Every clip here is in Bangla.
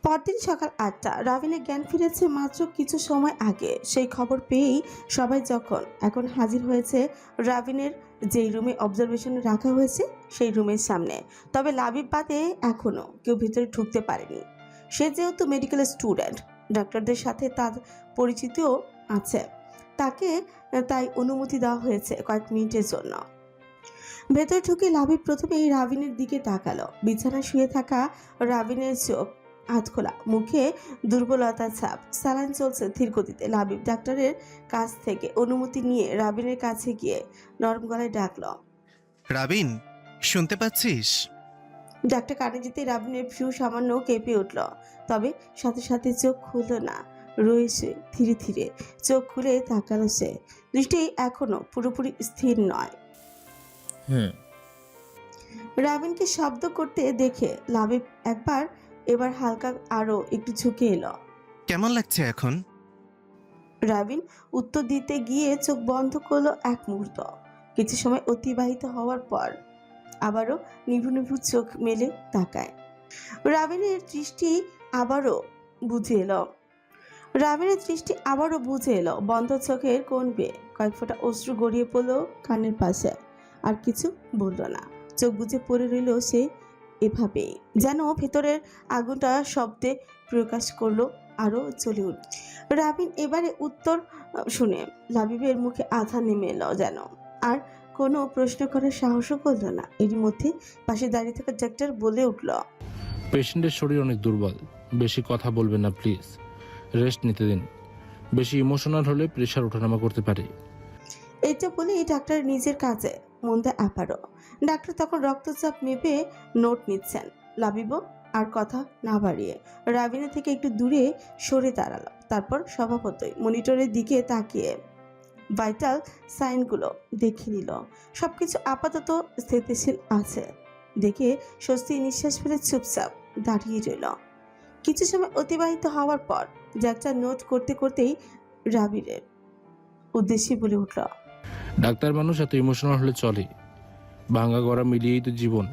পরদিন সকাল ৮টা। রাভিনের জ্ঞান ফিরেছে মাত্র কিছু সময় আগে। সেই খবর পেয়েই সবাই যখন এখন হাজির হয়েছে রাভিনের যেই রুমে অবজারভেশনে রাখা হয়েছে সেই রুমের সামনে। তবে লাবিব বাদে এখনও কেউ ভিতরে ঢুকতে পারেনি। সে যেহেতু মেডিকেল স্টুডেন্ট, ডাক্তারদের সাথে তার পরিচিতিও আছে, তাকে তাই অনুমতি দেওয়া হয়েছে কয়েক মিনিটের জন্য। ভেতরে ঢুকে লাবিব প্রথমেই রাভিনের দিকে তাকালো। বিছানায় শুয়ে থাকা রাভিনের চোখ হাত খোলা, মুখে দুর্বলতার ছাপ, স্যালাইন চলছে ধীর গতিতে। লাবিব ডাক্তারের কাছ থেকে অনুমতি নিয়ে রাভিনের কাছে গিয়ে নরম গলায় ডাকলো, রাবিন, শুনতে পাচ্ছিস? ডাক্তার কানে যেতে রাভিনের ভ্রু সামান্য কেঁপে উঠল, তবে সাথে সাথে চোখ খুলল না। রয়েছে ধীরে ধীরে চোখ খুলে তাকালো সে। দৃষ্টি এখনো পুরোপুরি স্থির নয়। হুম। রাভিনকে শব্দ করতে দেখে লাবিব এবার হালকা আরো একটু ঝুঁকে এলো। কেমন লাগছে এখন? রাভিন উত্তর দিতে গিয়ে চোখ বন্ধ করলো এক মুহূর্ত। কিছু সময় অতিবাহিত হওয়ার পর আবারও নিভু নিভু চোখ মেলে তাকায়। রাভিনের দৃষ্টি আবারও বুঝে এলো। বন্ধ চোখের কোণ বেয়ে কয়েক ফোঁটা অশ্রু গড়িয়ে পড়লো কানের পাশে। আর কিছু বলল না, চোখ বুজে পড়ে রইল সে এভাবেই, যেন ভেতরের আগুনটা শব্দে প্রকাশ করলো, আরও জ্বলে উঠল। রাভিন এবারে উত্তর শুনে লাবিবের মুখে আধা নেমে এলো যেন, আর কোনো প্রশ্ন করার সাহসও করলো না। এর মধ্যে পাশে দাঁড়িয়ে থাকা ডাক্তার বলে উঠল, পেশেন্টের শরীর অনেক দুর্বল, বেশি কথা বলবেন না প্লিজ, রেস্ট নিতে দিন। বেশি ইমোশনাল হলে প্রেশার ওঠানামা করতে পারে। এটা বলেই ডাক্তার নিজের কাজে মন দেয় আবারও। ডাক্তার তখন রক্তচাপ মেপে নোট নিচ্ছেন। লাবিবও আর কথা না বাড়িয়ে রাভিনা থেকে একটু দূরে সরে দাঁড়ালো। তারপর স্বভাবতই মনিটরের দিকে তাকিয়ে ভাইটাল সাইনগুলো দেখে নিল। সবকিছু আপাতত স্থিতিশীল আছে দেখে স্বস্তি নিঃশ্বাস ফেলে চুপচাপ দাঁড়িয়ে রইল। কিছু সময় অতিবাহিত হওয়ার পর ডাক্তার নোট করতে করতেই রাবিরের উদ্দেশ্যে বলে উঠল, ডাক্তার মানুষ এত ইমোশনাল হলে চলে? ভাঙা গড়া মিলিয়েই তো জীবন,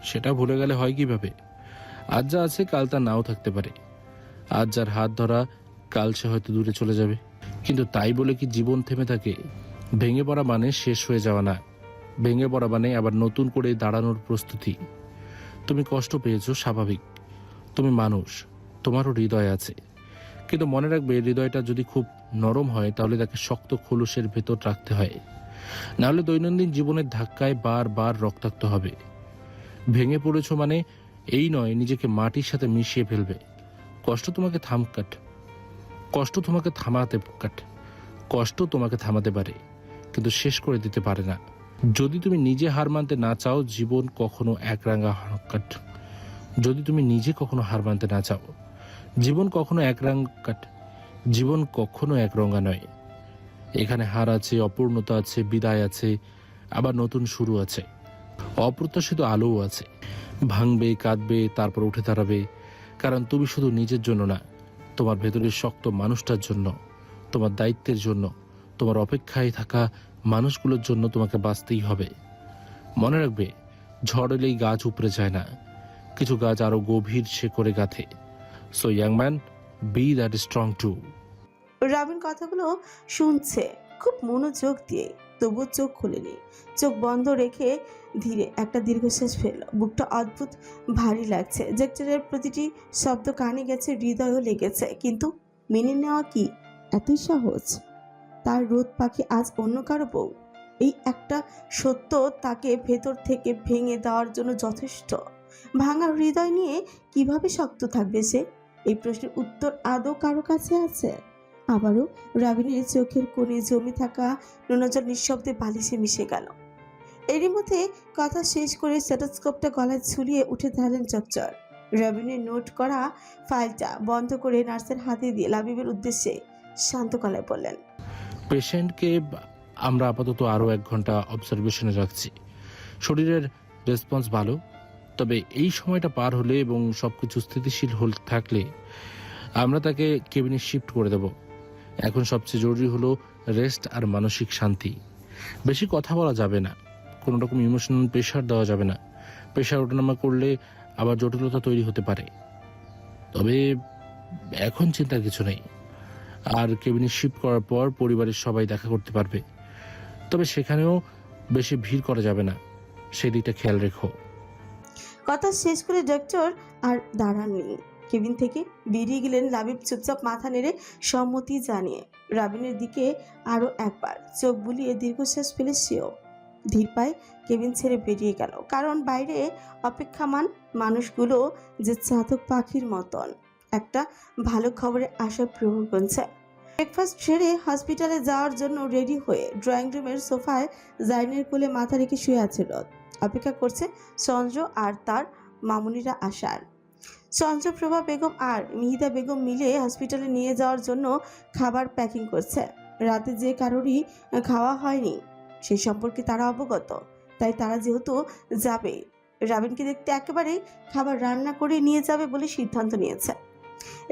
সেটা ভুলে গেলে হয় কিভাবে? আজ যা আছে কাল তা নাও থাকতে পারে। আজ যার হাত ধরা কাল সে হয়তো দূরে চলে যাবে, কিন্তু তাই বলে কি জীবন থেমে থাকে? ভেঙে পড়া মানে শেষ হয়ে যাওয়া না, ভেঙে পড়া মানে আবার নতুন করে দাঁড়ানোর প্রস্তুতি। তুমি কষ্ট পেয়েছো, স্বাভাবিক, তুমি মানুষ, তোমারও হৃদয় আছে। কিন্তু মনে রাখবে, হৃদয়টা যদি খুব নরম হয় তাহলে তাকে শক্ত খোলসের ভেতর রাখতে হয়, নাহলে দৈনন্দিন জীবনের ধাক্কায় বারবার রক্তাক্ত হবে। ভেঙে পড়েছো মানে এই নয় নিজেকে মাটির সাথে মিশিয়ে ফেলবে। কষ্ট তোমাকে থামাতে পারে, কিন্তু শেষ করে দিতে পারে না। যদি তুমি নিজে হার মানতে না চাও, জীবন কখনো জীবন কখনো একরঙা নয়। এখানে হার আছে, অপূর্ণতা আছে, বিদায় আছে, আবার নতুন শুরু আছে, অপ্রত্যাশিত আলোও আছে। ভাঙবে, কাঁদবে, তারপর উঠে দাঁড়াবে। কারণ তুমি শুধু নিজের জন্য না, তোমার ভেতরের শক্ত মানুষটার জন্য, তোমার দায়িত্বের জন্য, তোমার অপেক্ষায় থাকা মানুষগুলোর জন্য তোমাকে বাঁচতেই হবে। মনে রাখবে, ঝড় এলেই গাছ উপড়ে যায় না, কিছু গাছ আরো গভীর শেকড়ে গাঁথে। So young man, be that strong too. Rabin কথাগুলো শুনছে খুব মনোযোগ দিয়ে, তবুও চোখ খুলেনি। চোখ বন্ধ রেখে ধীরে একটা দীর্ঘশ্বাস ফেলল। বুকটা অদ্ভুত ভারী লাগছে। ডাক্তারের প্রতিটি শব্দ কানে গেছে, হৃদয়ও লেগেছে। কিন্তু মেনে নেওয়া কি এতই সহজ? তার রোদ পাখি আজ অন্য কারো বউ। এই একটা সত্য তাকে ভেতর থেকে ভেঙে দেওয়ার জন্য যথেষ্ট। ভাঙা হৃদয় নিয়ে কিভাবে শক্ত থাকবে সে? এই প্রশ্নের উত্তর আদৌ কারো কাছে আছে? আবারও রাবিনের চোখের কোণে জমে থাকা নোনাজল নিঃশব্দে বালিশে মিশে গেল। এরই মধ্যে কথা শেষ করে স্টেথোস্কোপটা গলায় ঝুলিয়ে উঠে দাঁড়ালেন চকচর। রাবিনের নোট করা ফাইলটা বন্ধ করে নার্সের হাতে দিয়ে লাবিবের উদ্দেশ্যে শান্ত গলায় বললেন, পেশেন্টকে আমরা আপাতত আরো 1 ঘন্টা অবজারভেশনে রাখছি। শরীরের রেসপন্স ভালো, তবে এই সময়টা পার হলে এবং সবকিছু স্থিতিশীল থাকলে আমরা তাকে কেবিনে শিফট করে দেব। এখন সবচেয়ে জরুরি হলো রেস্ট আর মানসিক শান্তি। বেশি কথা বলা যাবে না, কোনো রকম ইমোশনাল প্রেশার দেওয়া যাবে না। প্রেশার ওঠানামা করলে আবার জটিলতা তৈরি হতে পারে। তবে এখন চিন্তার কিছু নেই। আর কেবিনে শিফট করার পর পরিবারের সবাই দেখা করতে পারবে, তবে সেখানেও বেশি ভিড় করা যাবে না, সেদিকটা খেয়াল রেখো। কথা শেষ করে ডক্টর আর দাঁড়াননি। কেবিন থেকে বেরিয়ে গেলেন লাবিব চুপচাপ মাথা নেড়ে সম্মতি জানিয়ে। রাবিনের দিকে আরো একবার চোখ বুলিয়ে দীর্ঘশ্বাস ফেলে সেও ধীর পায়ে কেবিন ছেড়ে বেরিয়ে গেল। কারণ বাইরে অপেক্ষামান মানুষগুলো যে চাতক পাখির মতন একটা ভালো খবরে আশা প্রহর গুনছে। ব্রেকফাস্ট সেরে হসপিটালে যাওয়ার জন্য রেডি হয়ে ড্রয়িং রুমের সোফায় জাইনের কোলে মাথা রেখে শুয়ে আছে রোদ। অপেক্ষা করছে চন্দ্র আর তার মামুনিরা আসার। চন্দ্রপ্রভা বেগম আর মিহিদা বেগম মিলে হসপিটালে নিয়ে যাওয়ার জন্য খাবার প্যাকিং করছে। রাতে যে কারোরই খাওয়া হয়নি সেই সম্পর্কে তারা অবগত, তাই তারা যেহেতু যাবে, রাবিনকে দেখতে একেবারেই খাবার রান্না করে নিয়ে যাবে বলে সিদ্ধান্ত নিয়েছে।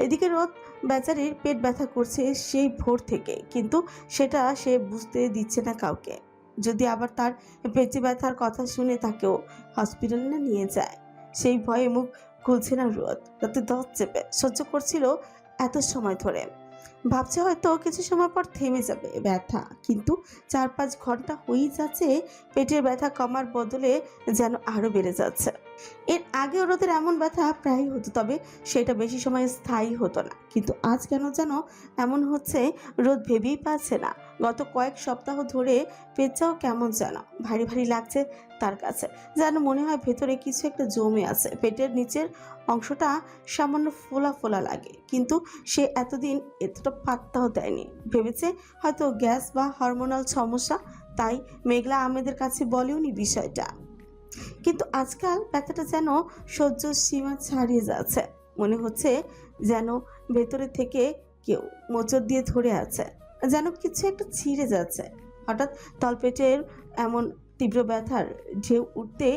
এদিকে রোদ বেচারির পেট ব্যথা করছে সেই ভোর থেকে, কিন্তু সেটা সে বুঝতে দিচ্ছে না কাউকে। যদি আবার তার পেটে ব্যথার কথা শুনে তাকেও হসপিটালে না নিয়ে যায়, সেই ভয়ে মুখ খুলছে না রোদ। তাতে দত চেপে সহ্য করছিল এত সময় ধরে। ভাবছে হয়তো কিছু সময় পর থেমে যাবে ব্যথা, কিন্তু 4-5 ঘন্টা হয়েই যাচ্ছে পেটের ব্যথা কমার বদলে যেন আরো বেড়ে যাচ্ছে। এর আগে রোদের এমন ব্যথা প্রায়ই হতো, তবে সেটা বেশি সময় স্থায়ী হতো না। কিন্তু আজ কেন যেন এমন হচ্ছে রোদ ভেবেই পাচ্ছে না। গত কয়েক সপ্তাহ ধরে পেটটাও কেমন যেন ভারী ভারী লাগছে তার কাছে, যেন মনে হয় ভেতরে কিছু একটা জমে আছে। পেটের নিচের অংশটা সামান্য ফোলা ফোলা লাগে, কিন্তু সে এতদিন এতটা পাত্তাও দেয়নি। ভেবেছে হয়তো গ্যাস বা হরমোনাল সমস্যা, তাই মেঘলা আহমেদের কাছে বলেওনি বিষয়টা। কিন্তু আজকাল ব্যথাটা যেন সহ্য সীমা ছাড়িয়ে যাচ্ছে। মনে হচ্ছে যেন ভেতরে থেকে কেউ মোচড় দিয়ে ধরে আছে, যেন কিছু একটা ছিঁড়ে যাচ্ছে। হঠাৎ তলপেটের এমন তীব্র ব্যথার ঢেউ উঠতে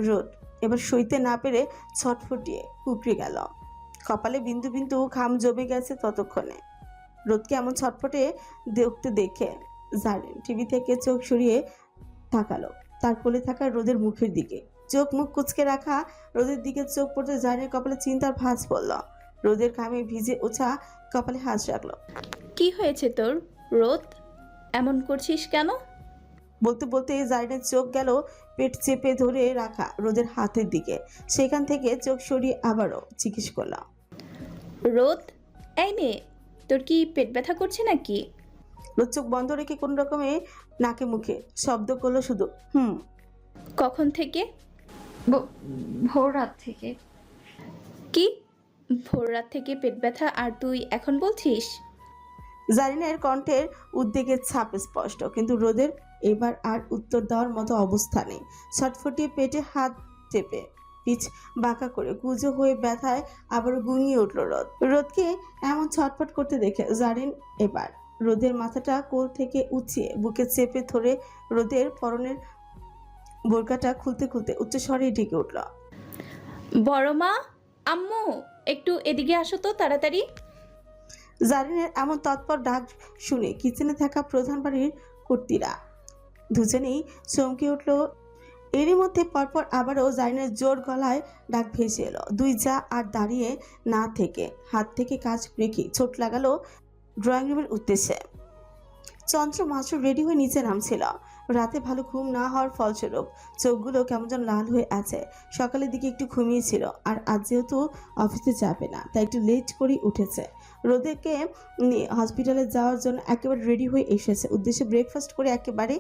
রোদ এবার সইতে না পেরে ছটফটিয়ে কুকড়ে গেল। কপালে বিন্দু বিন্দু ঘাম জমে গেছে ততক্ষণে। রোদকে এমন ছটফটে দেখতে দেখে জারিন টিভি থেকে চোখ সরিয়ে তাকালো তার কোলে থাকা রোদের মুখের দিকে। চোখ মুখ কুচকে রাখা রোদের দিকে চোখ পড়তে জারিনের কপালে চিন্তার ভাঁজ পড়ল। রোদের ঘামে ভিজে ওঠা কপালে হাত রাখলো। কি হয়েছে তোর রোদ, এমন করছিস কেন? বলতে বলতে জারিনের চোখ গেল পেট চেপে ধরে রাখা রোদের হাতের দিকে। সেখান থেকে চোখ সরিয়ে আবারও জিজ্ঞেস করলাম, রোদ, এই মেয়ে, তোর কি পেট ব্যথা করছে নাকি? রোদ চোখ বন্ধ রেখে কোন রকমে নাকে মুখে শব্দ করলো শুধু কখন থেকে? ভোর রাত থেকে। কি ভোর রাত থেকে পেট ব্যথা, আর তুই এখন বলছিস? জারিনের কণ্ঠের উদ্বেগের ছাপ স্পষ্ট, কিন্তু রোদের এবার আর উত্তর দেওয়ার মতো অবস্থা নেই। ছটফটিয়ে পেটে হাত চেপে পিঠ বাঁকা করে কুঁজো হয়ে ব্যথায় আবারও গুঙিয়ে উঠল রোদ। রোদকে এমন ছটফট করতে দেখে জারিন এবার রোদের মাথাটা কোল থেকে উঁচিয়ে বুকে চেপে ধরে রোদের পরনের বোরকাটা খুলতে খুলতে উচ্চস্বরে ডেকে উঠল, বড় মা, আম্মু, একটু এদিকে আসো তো তাড়াতাড়ি। জারিনের এমন তৎপর ডাক শুনে কিচেনে থাকা প্রধান বাড়ির কর্তীরা দুজনেই চমকে উঠল। এরই মধ্যে পরপর আবারও জারিনের জোর গলায় ডাক ভেসে এলো। দুই যা আর দাঁড়িয়ে না থেকে হাত থেকে কাজ রেখে ছোট লাগালো ড্রয়িং রুমের উদ্দেশ্যে। চন্দ্র মাত্র রেডি হয়ে নিচে নামছিল। রাতে ভালো ঘুম না হওয়ার ফলস্বরূপ চোখগুলো কেমন যেন লাল হয়ে আছে। সকালের দিকে একটু ঘুমিয়েছিল, আর আজ যেহেতু অফিসে যাবে না তাই একটু লেট করেই উঠেছে। রোদেরকে নিয়ে হসপিটালে যাওয়ার জন্য একেবারে রেডি হয়ে এসেছে। উদ্দেশ্যে ব্রেকফাস্ট করে একেবারে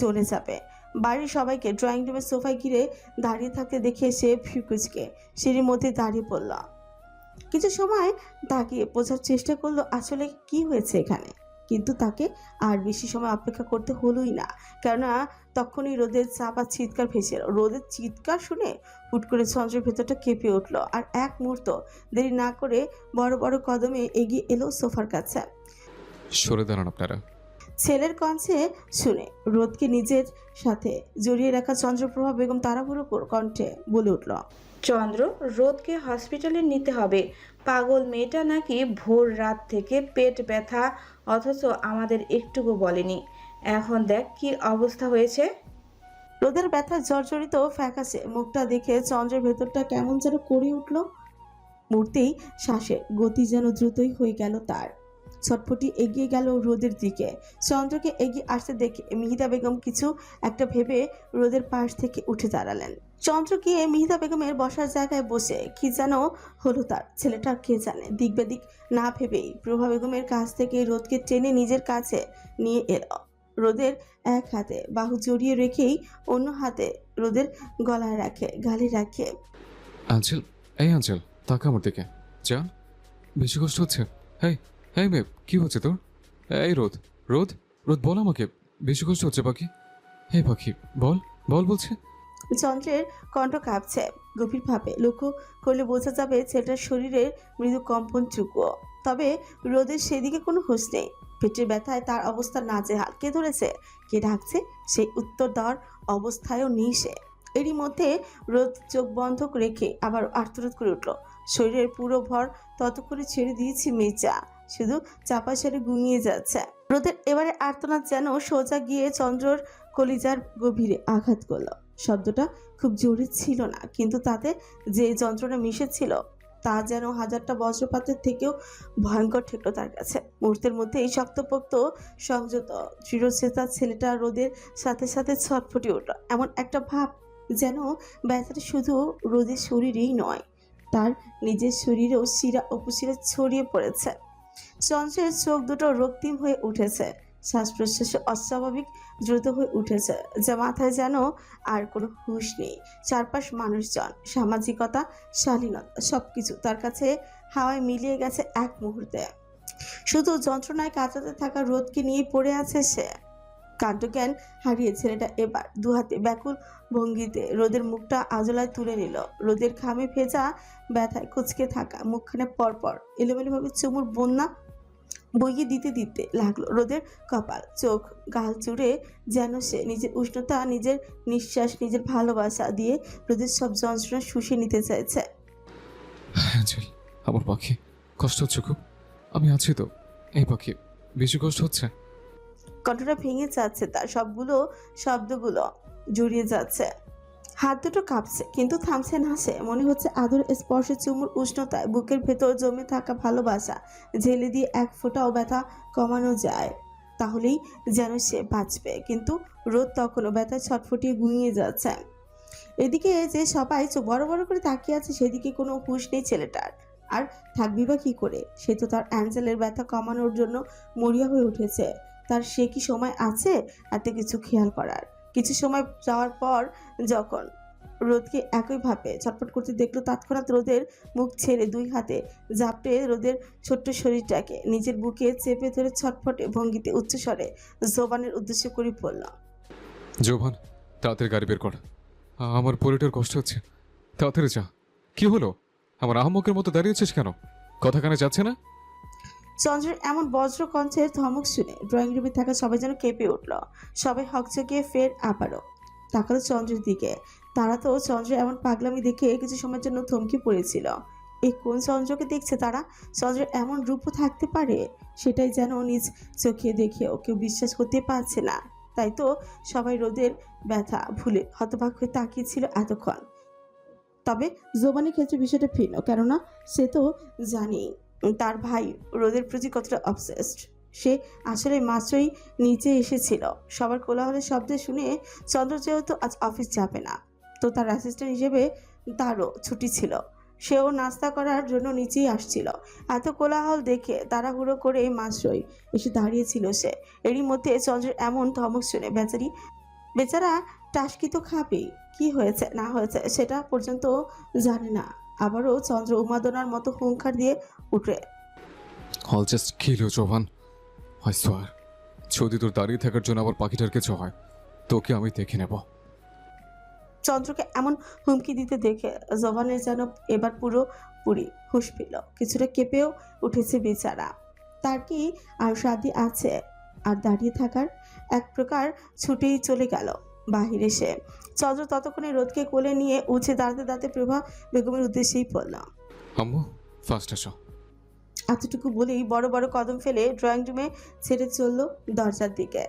চলে যাবে। বাড়ির সবাইকে ড্রয়িং রুমের সোফায় ঘিরে দাঁড়িয়ে থাকতে দেখে সে ফিকুচকে সিঁড়ির মধ্যে দাঁড়িয়ে পড়ল। কিছু সময় তাকিয়ে বোঝার চেষ্টা করলো আসলে কি হয়েছে এখানে, কিন্তু তাকে আর বেশি সময় অপেক্ষা করতে হলোই না, কেননা তখনই রোদের চাপা চিৎকার ভেসে এলো। রোদের চিৎকার শুনে হুট করে চন্দ্রের ভেতরটা কেঁপে উঠল, আর এক মুহূর্ত দেরি না করে বড় বড় কদমে এগিয়ে এলো সোফার কাছে। সরে দাঁড়ান আপনারা। ছেলের কণ্ঠে শুনে রোদকে নিজের সাথে জড়িয়ে রাখা চন্দ্রপ্রভা বেগম তাড়াহুড়ো কণ্ঠে বলে উঠল, চন্দ্র, রোদকে হসপিটালে নিতে হবে। পাগল মেয়েটা নাকি ভোর রাত থেকে পেট ব্যথা, অথচ আমাদের একটুকু বলেনি। এখন দেখ কি অবস্থা হয়েছে। রোদের ব্যথা জর্জরিত ফ্যাকাশে মুখটা দেখে চন্দ্রের ভেতরটা কেমন যেন করে উঠল। মুহূর্তেই শ্বাসের গতি যেন দ্রুতই হয়ে গেল তার। ছটফটি এগিয়ে গেল রোদের দিকে। চন্দ্রকে এগিয়ে আসতে দেখে মিহিদা বেগম কিছু একটা ভেবে রোদের পাশ থেকে উঠে দাঁড়ালেন। চন্দ্র গিয়ে মিহিদা বেগমের বসার জায়গায় বসে কি যেন হলো তার। ছেলেটার কে জানে, দিক বেদিক না ভেবেই প্রভা বেগমের কাছ থেকে রোদকে টেনে নিজের কাছে নিয়ে এলো। রোদের এক হাতে বাহু জড়িয়ে রেখেই অন্য হাতে রোদের গলায় রাখে, গালে রাখে। আঞ্চল, এই আঞ্চল, তাকা আমার দিকে। জান, বেশি কষ্ট হচ্ছে? হেই হেই মেয়ে, কি হচ্ছে তোর? এই রোদ, রোদ, রোদ, বল আমাকে, বেশি কষ্ট হচ্ছে পাখি? হে পাখি, বল, বল বলছে। চন্দ্রের কণ্ঠ কাঁপছে। গভীরভাবে লক্ষ্য করলে বোঝা যাবে ছেলেটার শরীরের মৃদু কম্পন চুকুও। তবে রোদের সেদিকে কোনো হুঁশ নেই। পেটের ব্যথায় তার অবস্থা নাজেহাল। কে ধরেছে, কে ডাকছে, সেই উত্তর দেওয়ার অবস্থায়ও নেই সে। এরই মধ্যে রোদ চোখ বন্ধ রেখে আবার আর্তনাদ করে উঠল। শরীরের পুরো ভর ততক্ষণে ছেড়ে দিয়েছি মেচা, শুধু চাপা সেরে ঘুমিয়ে যাচ্ছে। রোদের এবারে আর্তনাদ যেন সোজা গিয়ে চন্দ্রর কলিজার গভীরে আঘাত করলো। শব্দটা খুব জোরে ছিল না, কিন্তু তাতে যে যন্ত্রণা মিশেছিল তা যেন হাজারটা বজ্রপাতের থেকেও ভয়ঙ্কর ঠেকল তার কাছে। মুহূর্তের মধ্যে এই শক্তপোক্ত সংযত দৃঢ়চেতা ছেলেটা রোদের সাথে সাথে ছটফটে উঠল। এমন একটা ভাব যেন ব্যথাটা শুধু রোদের শরীরেই নয়, তার নিজের শরীরেও শিরা উপশিরা ছড়িয়ে পড়েছে। চন্দ্রের চোখ দুটো রক্তিম হয়ে উঠেছে, শ্বাস প্রশ্বাসে অস্বাভাবিক দ্রুত হয়ে উঠেছে, যা মাথায় যেন আর কোনো হুঁশ নেই। চারপাশ মানুষজন, সামাজিকতা, শালীনতা সবকিছু তার কাছে হাওয়ায় মিলিয়ে গেছে এক মুহূর্তে। শুধু যন্ত্রণায় কাঁচাতে থাকা রোদকে নিয়ে পড়ে আছে সে। কাণ্ডজ্ঞান হারিয়ে ছেলেটা এবার দুহাতে ব্যাকুল ভঙ্গিতে রোদের মুখটা আজলায় তুলে নিল। রোদের ঘামে ভেজা ব্যথায় কুঁচকে থাকা মুখখানে পরপর এলোমেলোভাবে চুমুর বন্যা বইয়ে দিতে দিতে লাগলো রোদের কপাল, চোখ, গাল জুড়ে যেন সে নিজের উষ্ণতা, নিজের নিঃশ্বাস, নিজের ভালোবাসা দিয়ে রোদের সব যন্ত্রণা শুষে নিতে চাইছে। আঞ্চল, আমার পাখি, কষ্ট হচ্ছে খুব? আমি আছি তো। এই পাখি, বেশি কষ্ট হচ্ছে? কণ্ঠটা ভেঙে যাচ্ছে তার, সবগুলো শব্দগুলো জড়িয়ে যাচ্ছে। হাত দুটো কাঁপছে, কিন্তু থামছে না সে। মনে হচ্ছে আদর স্পর্শে, চুমুর উষ্ণতায় বুকের ভেতর জমে থাকা ভালোবাসা ঝেলে দিয়ে এক ফোঁটাও ব্যথা কমানো যায়, তাহলেই যেন সে বাঁচবে। কিন্তু রোদ তখনও ব্যথায় ছটফটিয়ে ঘুমিয়ে যাচ্ছে। এদিকে যে সবাই চোখ বড় বড় করে তাকিয়ে আছে, সেদিকে কোনো হুঁশ নেই ছেলেটার। আর থাকবি বা কি করে? সে তো তার অ্যাঞ্জেলের ব্যথা কমানোর জন্য মরিয়া হয়ে উঠেছে। তার সে কি সময় আছে এত কিছু খেয়াল করার? কিছু সময় যাওয়ার পর যখন রোদকে একইভাবে ছটফট করতে দেখলো, তৎক্ষণাৎ রোদের মুখ ছেড়ে দুই হাতে জাপটে রোদের ছোট্ট শরীরটাকে নিজের বুকে চেপে ধরে ছটফটে ভঙ্গিতে উচ্চস্বরে জোবানের উদ্দেশ্য করে পড়ল। জোভান, তাড়াতাড়ি গাড়ি বের কর, আমার পরিটার কষ্ট হচ্ছে। তাড়াতাড়ি যা। কি হলো? আমার আহম্মকের মতো দাঁড়িয়েছিস কেন? কথা কানে যাচ্ছে না? চন্দ্রের এমন বজ্র কণ্ঠের ধমক শুনে ড্রয়িং রুমে থাকা সবাই যেন কেঁপে উঠল। সবাই হকচকিয়ে ফের আবারও তাকালো চন্দ্রের দিকে। তারা তো চন্দ্রের এমন পাগলামি দেখে কিছু সময়ের জন্য থমকে পড়েছিল। এই কোন চন্দ্রকে দেখছে তারা? চন্দ্রের এমন রূপও থাকতে পারে, সেটাই যেন নিজ চোখে দেখেও কেউ বিশ্বাস করতে পারছে না। তাই তো সবাই রোদের ব্যথা ভুলে হতবাক হয়ে তাকিয়েছিল এতক্ষণ। তবে জোবানের ক্ষেত্রে বিষয়টা ভিন্ন, কেননা সে তো জানি তার ভাই রোদের প্রতি কতটা অবসেসড। সে আসলে মাত্রই নিচে এসেছিল। সবার কোলাহলের শব্দ শুনে চন্দ্র যেহেতু আজ অফিস যাবে না, তো তার অ্যাসিস্ট্যান্ট হিসেবে তারও ছুটি ছিল। সেও নাস্তা করার জন্য নিচেই আসছিল। এত কোলাহল দেখে তাড়াহুড়ো করে মাত্রই এসে দাঁড়িয়েছিল সে। এরই মধ্যে চন্দ্রের এমন ধমক শুনে বেচারা টাসকি তো খাবেই। কি হয়েছে না হয়েছে সেটা পর্যন্ত জানে না। আবারও চন্দ্র উন্মাদনার মতো হুঙ্কার দিয়ে উঠে, I'll just kill you, Jovan. I swear, যদি তোর দাঁড়িয়ে থাকার জন্য আবার পাখিটার কিছু হয়, তোকে আমি দেখে নেব। চন্দ্রকে এমন হুমকি দিতে দেখে জবানের যেন এবার পুরোপুরি হুঁশ পেল। কিছুটা কেঁপেও উঠেছে বেচারা। তার কি আর সাধ্য আছে আর দাঁড়িয়ে থাকার? এক প্রকার ছুটেই চলে গেল বাহিরে সে। চন্দ্র ততক্ষণে রোদকে কোলে নিয়ে উঠে দাঁড়াতে দাঁড়াতে প্রভা বেগমের উদ্দেশ্যেই পড়ল। আম্মু, ফার্স্ট আসো। এতটুকু বলেই বড় বড় কদম ফেলে ড্রয়িং রুমে ছেড়ে চলল দরজার দিকে।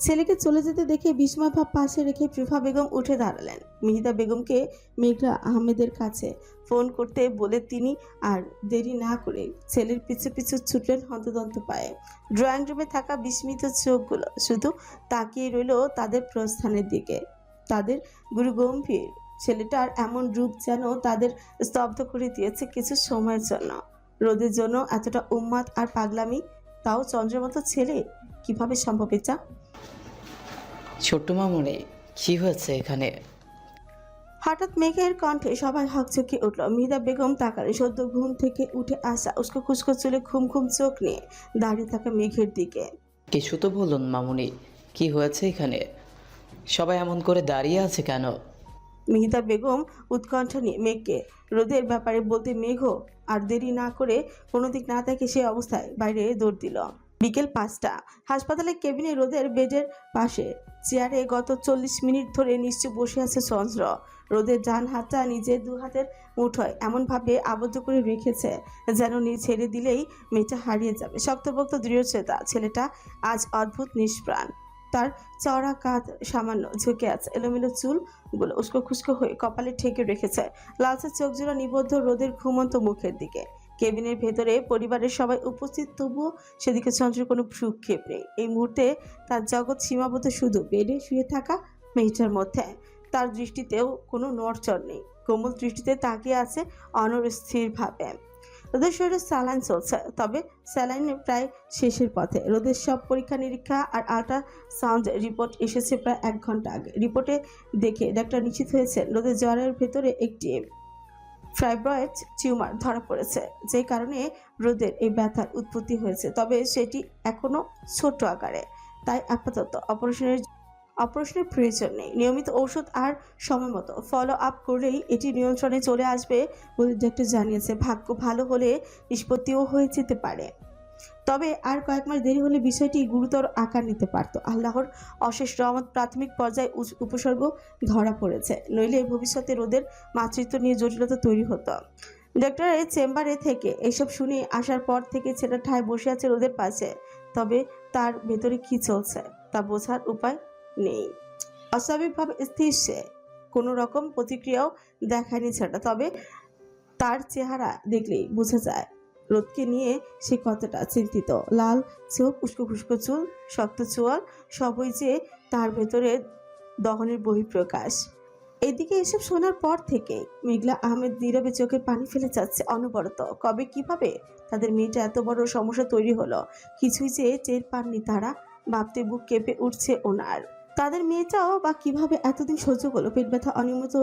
ছেলেকে চলে যেতে দেখে বিস্ময় ভাব পাশে রেখে প্রভা বেগম উঠে দাঁড়ালেন। মিহিদা বেগমকে মেঘলা আহমেদের কাছে ফোন করতে বলে তিনি আর দেরি না করে ছেলের পিছু পিছু ছুটলেন হন্তদন্ত পায়ে। ড্রয়িং রুমে থাকা বিস্মিত চোখগুলো শুধু তাকিয়ে রইল তাদের প্রস্থানের দিকে। তাদের গুরু গম্ভীর ছেলেটার এমন রূপ যেন তাদের স্তব্ধ করে দিয়েছে কিছু সময়ের জন্য। রোদের জন্য এতটা উন্মাদ আর পাগলামি, তাও চন্দ্রের মতো ছেলে, কিভাবে সম্ভব এটা? ছোট্ট মামুনি, কি হয়েছে এখানে? হঠাৎ মেঘের কণ্ঠে সবাই হকচকে উঠল। মিহিদা বেগম তাকালেন সদ্য ঘুম থেকে উঠে আসা উস্কো খুস্কো চুলে ঘুম ঘুম চোখ নিয়ে দাঁড়িয়ে থাকা মেঘের দিকে। কিছু তো বলুন মামুনি, কি হয়েছে এখানে? সবাই এমন করে দাঁড়িয়ে আছে কেন? মিহিদা বেগম উৎকণ্ঠা নিয়ে মেঘকে রোদের ব্যাপারে বলতে মেঘও আর দেরি না করে কোনো দিক না দেখে সে অবস্থায় বাইরে দৌড় দিল। বিকেল 5টা, হাসপাতালের কেবিনে রোদের বেডের পাশে চেয়ারে গত 40 মিনিট ধরে নিশ্চুপ বসে আছে চন্দ্র। রোদের ডান হাতটা নিজের দু হাতের মুঠোয় এমনভাবে আবদ্ধ করে রেখেছে যেন ছেড়ে দিলেই মেয়েটা হারিয়ে যাবে। শক্তপোক্ত দৃঢ়চেতা ছেলেটা আজ অদ্ভুত নিষ্প্রাণ। তার চওড়া কাঁধ সামান্য ঝুঁকে আছে, এলোমেলো চুলগুলো উস্কো খুস্কো হয়ে কপালে ঠেকে রেখেছে লালচে চোখ জোড়া নিবদ্ধ রোদের ঘুমন্ত মুখের দিকে। কেবিনের ভেতরে পরিবারের সবাই উপস্থিত, তবুও সেদিকে চন্দ্রের কোনো ভ্রুক্ষেপ নেই। এই মুহূর্তে তার জগৎ সীমাবদ্ধ শুধু বেডে শুয়ে থাকা মেয়েটার মধ্যে। তার দৃষ্টিতেও কোনো নড়চড় নেই, কোমল দৃষ্টিতে তাকিয়ে আছে অনস্থিরভাবে। রোদের শরীরে স্যালাইন চলছে, তবে স্যালাইনের প্রায় শেষের পথে। রোদের সব পরীক্ষা নিরীক্ষা আর আল্ট্রাসাউন্ড রিপোর্ট এসেছে প্রায় 1 ঘন্টা আগে। রিপোর্টে দেখে ডাক্তার নিশ্চিত হয়েছেন রোদের জ্বরের ভেতরে একটি ফাইব্রয়েড টিউমার ধরা পড়েছে, যে কারণে রোদের এই ব্যথার উৎপত্তি হয়েছে। তবে সেটি এখনো ছোট আকারে, তাই আপাতত অপারেশনের প্রয়োজন নেই। নিয়মিত ঔষধ আর সময় মতো ফলো আপ করলেই এটি নিয়ন্ত্রণে চলে আসবে বলে ডাক্তার জানিয়েছে। ভাগ্য ভালো হলে নিষ্পত্তিও হয়ে যেতে পারে, তবে আর কয়েক মাস দেরি হলে বিষয়টি গুরুতর আকার নিতে পারত। আল্লাহর অশেষ রহমত, প্রাথমিক পর্যায়ে উপসর্গ ধরা পড়েছে, নইলে ভবিষ্যতে রোদের মাতৃত্ব নিয়ে জটিলতা তৈরি হতো। ডাক্তারের চেম্বারে থেকে এসব শুনে আসার পর থেকে ছেলে ঠায় বসে আছে রোদের পাশে, তবে তার ভেতরে কি চলছে তা বোঝার উপায় নেই। অস্বাভাবিকভাবে স্থির সে, কোনো রকম প্রতিক্রিয়াও দেখায়নি ছেলেটা, তবে তার চেহারা দেখলেই বোঝা যায় রোদকে নিয়ে সে কতটা চিন্তিত। লাল চোখ, উস্কো খুস্কো চুল, শক্ত চোয়াল, সবই যে তার ভেতরে দহনের বহিঃপ্রকাশ। এদিকে এসব শোনার পর থেকে মেঘলা আহমেদ নীরবে চোখের পানি ফেলে যাচ্ছে অনবরত। কবে কিভাবে তাদের মেয়েটা এত বড় সমস্যা তৈরি হলো, কিছুই যে টের পাননি তারা। ভাবতে বুক কেঁপে উঠছে ওনার। তাদের মেয়েটাও বা কিভাবে এতদিন সহ্য করলো পেট ব্যথা, অনিয়মিত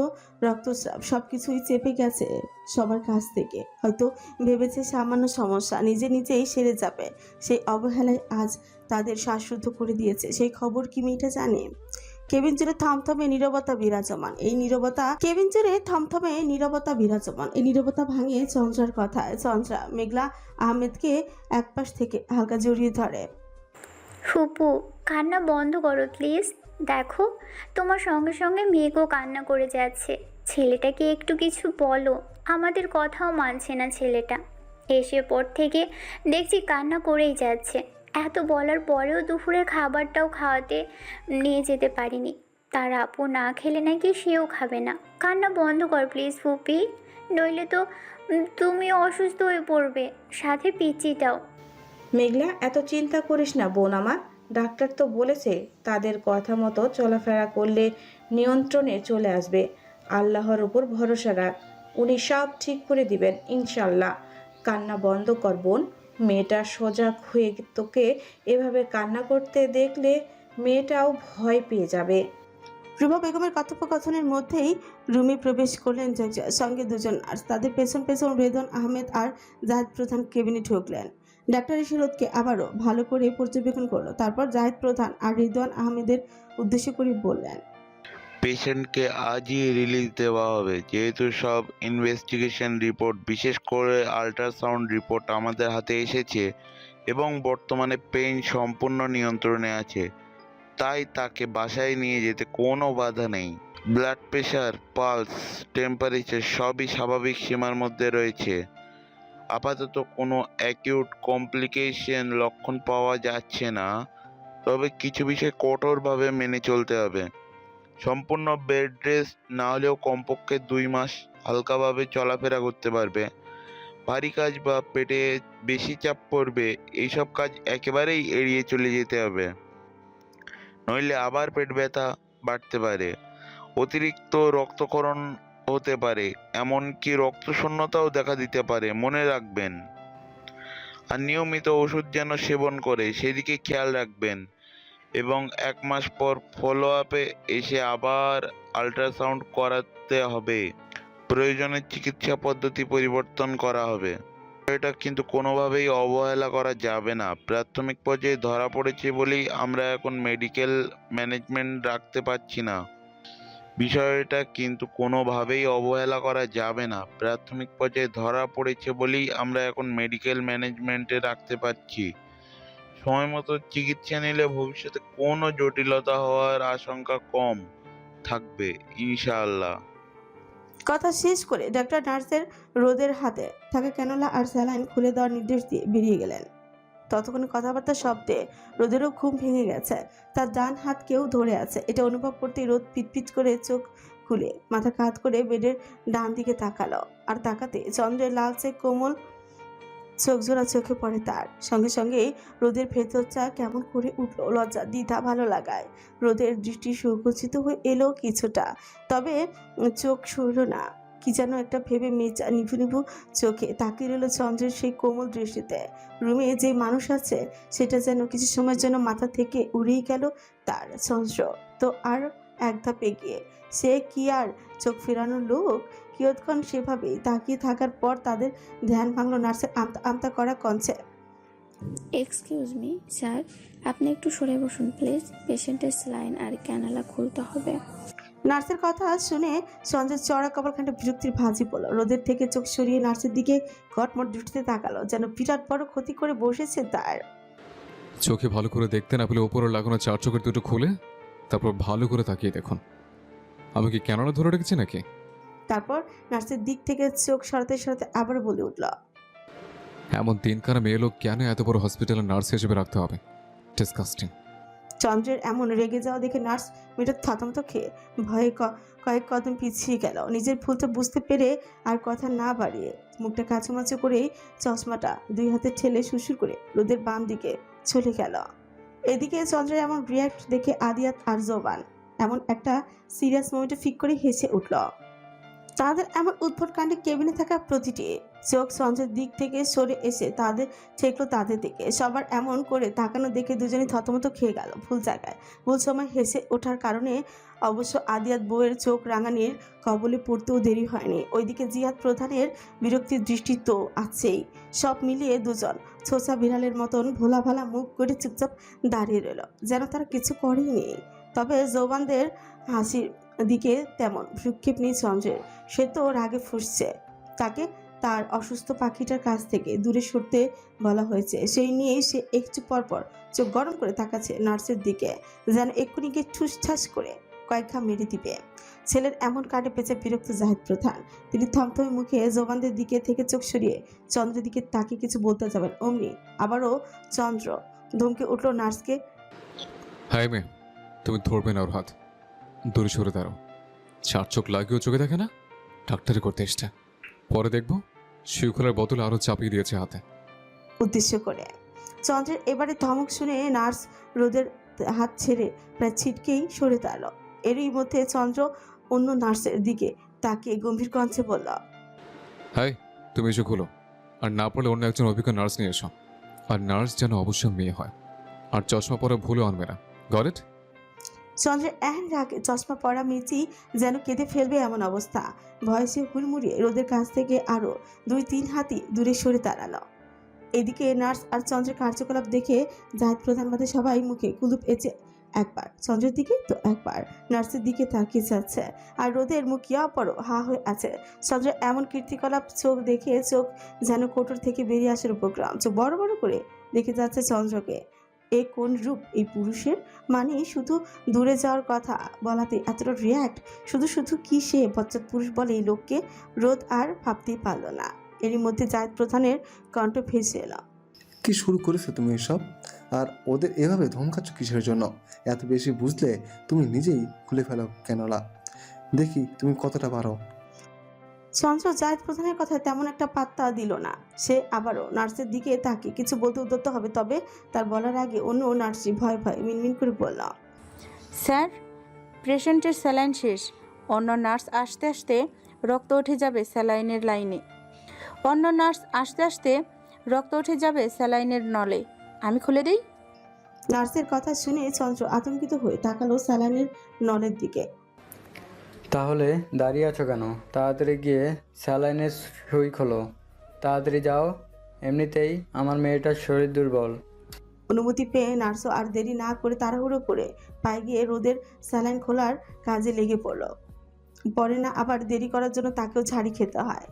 রক্তস্রাব, সবকিছুই চেপে গেছে সবার কাছ থেকে। হয়তো ভেবেছে সামান্য সমস্যা নিজে নিজেই সেরে যাবে, সেই অবহেলায় আজ তাদের শ্বাসরুদ্ধ করে দিয়েছে। সেই খবর কি মেয়েটা জানে? কেবিন জুড়ে থমথমে নীরবতা বিরাজমান। এই নীরবতা ভাঙে চন্দ্রার কথায়। চন্দ্রা মেঘলা আহমেদকে একপাশ থেকে হালকা জড়িয়ে ধরে। ফুপু, কান্না বন্ধ করো প্লিজ। দেখো, তোমার সঙ্গে সঙ্গে মেয়েকেও কান্না করে যাচ্ছে। ছেলেটাকে একটু কিছু বলো, আমাদের কথাও মানছে না ছেলেটা। এসে পর থেকে দেখছি কান্না করেই যাচ্ছে। এত বলার পরেও দুপুরের খাবারটাও খাওয়াতে নিয়ে যেতে পারিনি। তার আপু না খেলে নাকি সেও খাবে না। কান্না বন্ধ কর প্লিজ ফুপি, নইলে তো তুমি অসুস্থ হয়ে পড়বে, সাথে পিচিটাও। মেঘলা, এত চিন্তা করিস না বোন আমার। ডাক্তার তো বলেছে তাদের কথা মতো চলাফেরা করলে নিয়ন্ত্রণে চলে আসবে। আল্লাহর উপর ভরসা রাখ, উনি সব ঠিক করে দিবেন ইনশাল্লাহ। কান্না বন্ধ কর বোন। মেয়েটা সজাগ হয়ে তোকে এভাবে কান্না করতে দেখলে মেয়েটাও ভয় পেয়ে যাবে। রুমা বেগমের কথোপকথনের মধ্যেই রুমে প্রবেশ করলেন জয়জয়, সঙ্গে 2 জন নার্স। তাদের পেছন পেছন রেদন আহমেদ আর জাহেদ প্রধান কেবিনে ঢুকলেন। ডাক্তার এসে রোদকে আবারও ভালো করে পর্যবেক্ষণ করলো, তারপর জাহেদ প্রধান আর রিদওয়ান আহমেদের উদ্দেশ্য করে বললেন, পেশেন্টকে আজই রিলিজ দেওয়া হবে, যেহেতু সব ইনভেস্টিগেশন রিপোর্ট, বিশেষ করে আল্ট্রাসাউন্ড রিপোর্ট আমাদের হাতে এসেছে এবং বর্তমানে পেইন সম্পূর্ণ নিয়ন্ত্রণে আছে, তাই তাকে বাসায় নিয়ে যেতে কোনো বাধা নেই। ব্লাড প্রেশার, পালস, টেম্পারেচার সবই স্বাভাবিক সীমার মধ্যে রয়েছে। আপাতত কোনো অ্যাকিউট কমপ্লিকেশন লক্ষণ পাওয়া যাচ্ছে না। তবে কিছু বিষয় কঠোরভাবে মেনে চলতে হবে। সম্পূর্ণ বেড রেস্ট না হলেও কমপক্ষে 2 মাস হালকাভাবে চলাফেরা করতে পারবে। ভারী কাজ বা পেটে বেশি চাপ পড়বে এইসব কাজ একেবারেই এড়িয়ে চলে যেতে হবে, নইলে আবার পেট ব্যথা বাড়তে পারে, অতিরিক্ত রক্তক্ষরণ হতে পারে, এমনকি রক্তশূন্যতাও দেখা দিতে পারে, মনে রাখবেন। আর নিয়মিত ওষুধ যেন সেবন করে সেদিকে খেয়াল রাখবেন এবং 1 মাস পর ফলো আপে এসে আবার আল্ট্রাসাউন্ড করাতে হবে। প্রয়োজনে চিকিৎসা পদ্ধতি পরিবর্তন করা হবে। এটা কিন্তু কোনোভাবেই অবহেলা করা যাবে না। প্রাথমিক পর্যায়ে ধরা পড়েছে বলেই আমরা এখন মেডিকেল ম্যানেজমেন্ট রাখতে পারছি না। বিষয়টা কিন্তু কোনোভাবেই অবহেলা করা যাবে না। প্রাথমিক পর্যায়ে ধরা পড়েছে বলেই আমরা এখন মেডিকেল ম্যানেজমেন্টে রাখতে পারছি। সময় মতো চিকিৎসা নিলে ভবিষ্যতে কোনো জটিলতা হওয়ার আশঙ্কা কম থাকবে ইনশাআল্লাহ। কথা শেষ করে ডাক্তার নার্সের রোদের হাতে থাকা ক্যানোলা আর স্যালাইন খুলে দেওয়ার নির্দেশ দিয়ে বেরিয়ে গেলেন। ততক্ষণে কথাবার্তার শব্দে রোদেরও ঘুম ভেঙে গেছে। তার ডান হাত কেউ ধরে আছে, এটা অনুভব করতেই রোদ পিটপিট করে চোখ খুলে মাথা কাত করে বেডের ডান দিকে তাকালো। আর তাকাতে চন্দ্রের লালচে কোমল চোখ জোড়া চোখে পড়ে তার। সঙ্গে সঙ্গে রোদের ভেতরটা কেমন করে উঠলো, লজ্জা, দ্বিধা, ভালো লাগায়। রোদের দৃষ্টি সংকুচিত হয়ে এলো কিছুটা, তবে চোখ সরল না। কি যেন একটা ভেবে মেচা নিভু নিভু চোখে তাকিয়ে রইল চন্দ্রের সেই কোমল দৃষ্টিতে। রুমে যে মানুষ আছে সেটা যেন কিছু সময়ের জন্য মাথা থেকে উড়েই গেল তার। চন্দ্র তো আর এক ধাপ এগিয়ে, সে কি আর চোখ ফেরানোর লোক? কিয়ৎক্ষণ সেভাবেই তাকিয়ে থাকার পর তাদের ধ্যান ভাঙল নার্সের আমতা আমতা করা কঞ্চে। এক্সকিউজ মি স্যার, আপনি একটু সরে বসুন প্লিজ, পেশেন্টের স্যালাইন আর ক্যানালা খুলতে হবে। নার্সের কথা শুনে চন্দ্রের চড়া কপালখানটা বিরক্তির ভাঁজি পড়ল। রোদের থেকে চোখ সরিয়ে নার্সের দিকে কটমট দৃষ্টিতে তাকালো, যেন বিরাট বড় ক্ষতি করে বসেছে তার। চোখে ভালো করে দেখতে না পেলে ওপরে লাগানো 4 চোখের দুটো খুলে তারপর ভালো করে তাকিয়ে দেখুন। আমি কি ক্যানোলা ধরে রেখেছি নাকি? তারপর নার্সের দিক থেকে চোখ সরাতে সরাতে আবার বলে উঠল, এমন দিনকানা মেয়ে লোক কেন এত বড় হসপিটালে নার্স হিসেবে রাখতে হবে? ডিসকাস্টিং। চন্দ্রের এমন রেগে যাওয়া দেখে নার্স মেয়েটা থতমত খেয়ে ভয়ে কয়েক কদম পিছিয়ে গেল। নিজের ভুলটা বুঝতে পেরে আর কথা না বাড়িয়ে মুখটা কাঁচুমাচু করেই চশমাটা 2 হাতে ঠেলে সুসুর করে রোদের বাম দিকে চলে গেল। এদিকে চন্দ্রের এমন রিয়াক্ট দেখে আদিয়াত আর জোবান এমন একটা সিরিয়াস মোমেন্টে ফিক করে হেসে উঠল। তাদের এমন উদ্ভট কাণ্ডে কেবিনে থাকা প্রতিটি চোখ চন্দ্রের দিক থেকে সরে এসে তাদের ঠেকলো তাদের দিকে। সবার এমন করে তাকানো দেখে দুজনেই থতমত খেয়ে গেল। ভুল জায়গায় ভুল সময় হেসে ওঠার কারণে অবশ্য আদিয়াত বউয়ের চোখ রাঙানির কবলে পড়তেও দেরি হয়নি। ওইদিকে জিয়াদ প্রধানের বিরক্তির দৃষ্টি তো আছেই। সব মিলিয়ে দুজন ছোচা বিড়ালের মতন ভোলা ভালা মুখ করে চুপচাপ দাঁড়িয়ে রইল, যেন তারা কিছু করেনি। তবে জৌবানদের হাসির দিকে তেমন ভ্রুক্ষেপ নেই চন্দ্রের। সে তো রাগে ফুঁসছে, তাকে তার অসুস্থ পাখিটার কাছ থেকে দূরে সরতে বলা হয়েছে। সেই নিয়েই সে একটু পরপর চোখ গরম করে তাকাচ্ছে নার্সের দিকে, যেন এক্ষুনি গিয়ে ঠুসঠাস করে কয়েক ঘা মেরে দিবে। ছেলের এমন কাটে পেঁচে বিরক্ত জাহিদ প্রধান। তিনি থমথমে মুখে জবানদের দিকে থেকে চোখ সরিয়ে চন্দ্রের দিকে তাকে কিছু বলতে যাবেন, অমনি আবারও চন্দ্র ধমকে উঠল নার্সকে, হাই মেয়ে, তুমি ধরবে না ওর হাত, দূরে সরে দাঁড়াও। 4 চোখ লাগিয়েও চোখে দেখে না, ডাক্তারি করতে এসছে। পরে দেখবো শিউখোলার বোতল আরো চাপিয়ে দিয়েছে হাতে। উদ্দেশ্য করে চন্দ্রের এবারে ধমক শুনে নার্স রোদের হাত ছেড়ে প্রায় ছিটকেই সরে দাঁড়ালো। এরই মধ্যে চন্দ্র অন্য নার্সের দিকে তাকিয়ে গম্ভীর কণ্ঠে বলল, হাই, তুমি এসে খুলো, আর না পড়লে অন্য একজন অভিজ্ঞ নার্স নিয়ে এসো। আর নার্স যেন অবশ্যই মেয়ে হয়, আর চশমা পরে ভুলেও আনবে না। Got it? চন্দ্রের এহেন রাগে চশমা পরা মেচি যেন কেঁদে ফেলবে এমন অবস্থা। ভয়েসে হুড়মুড়িয়ে রোদের কাছ থেকে আরও 2-3 হাতি দূরে সরে দাঁড়ালো। এদিকে নার্স আর চন্দ্রের কার্যকলাপ দেখে জাহিদ প্রধান বাদে সবাই মুখে কুলুপ এঁচে একবার চন্দ্রের দিকে তো একবার নার্সের দিকে তাকিয়ে যাচ্ছে। আর রোদের মুখ অপরও হা হয়ে আছে। চন্দ্রের এমন কীর্তিকলাপ চোখ দেখে চোখ যেন কোটর থেকে বেরিয়ে আসার উপক্রম। চোখ বড় বড় করে দেখে যাচ্ছে চন্দ্রকে। এ কোন রূপ এই পুরুষের? মানে শুধু দূরে যাওয়ার কথা বলাতে এতটা রিয়াক্ট, শুধু শুধু কি সে বচ্চাত পুরুষ বলে এই লোককে? রোদ আর ভাবতেই পারল না। এরই মধ্যে জাহিদ প্রধানের কণ্ঠ ভেসে এলো, কি শুরু করেছো তুমি এসব? আর ওদের এভাবে ধমকাচ্ছ কিসের জন্য? এত বেশি বুঝলে তুমি নিজেই খুলে ফেলো কেনলা, দেখি তুমি কতটা পারো। চন্দ্র জায়েদ প্রধানের কথায় তেমন একটা পাত্তা দিল না। সে আবারও নার্সের দিকে তাকে কিছু বলতে উদ্যত হবে, তবে তার বলার আগে অন্য নার্সটি ভয় ভয় মিনমিন করে বলল, স্যার, পেশেন্টের স্যালাইন শেষ। অন্য নার্স আসতে আসতে রক্ত উঠে যাবে স্যালাইনের লাইনে। অন্য নার্স আসতে আসতে রক্ত উঠে যাবে স্যালাইনের নলে। আমি খুলে দিই? নার্সের কথা শুনে চন্দ্র আতঙ্কিত হয়ে তাকালো স্যালাইনের নলের দিকে। তাহলে দাঁড়িয়ে আছো কেন? তাড়াতাড়ি গিয়ে স্যালাইনের সুই খোলো, তাড়াতাড়ি যাও। এমনিতেই আমার মেয়েটার শরীর দুর্বল। অনুমতি পেয়ে নার্সও আর দেরি না করে তাড়াহুড়ো করে পায়ে গিয়ে রোদের স্যালাইন খোলার কাজে লেগে পড়ল। পরে না আবার দেরি করার জন্য তাকেও ঝাড়ি খেতে হয়।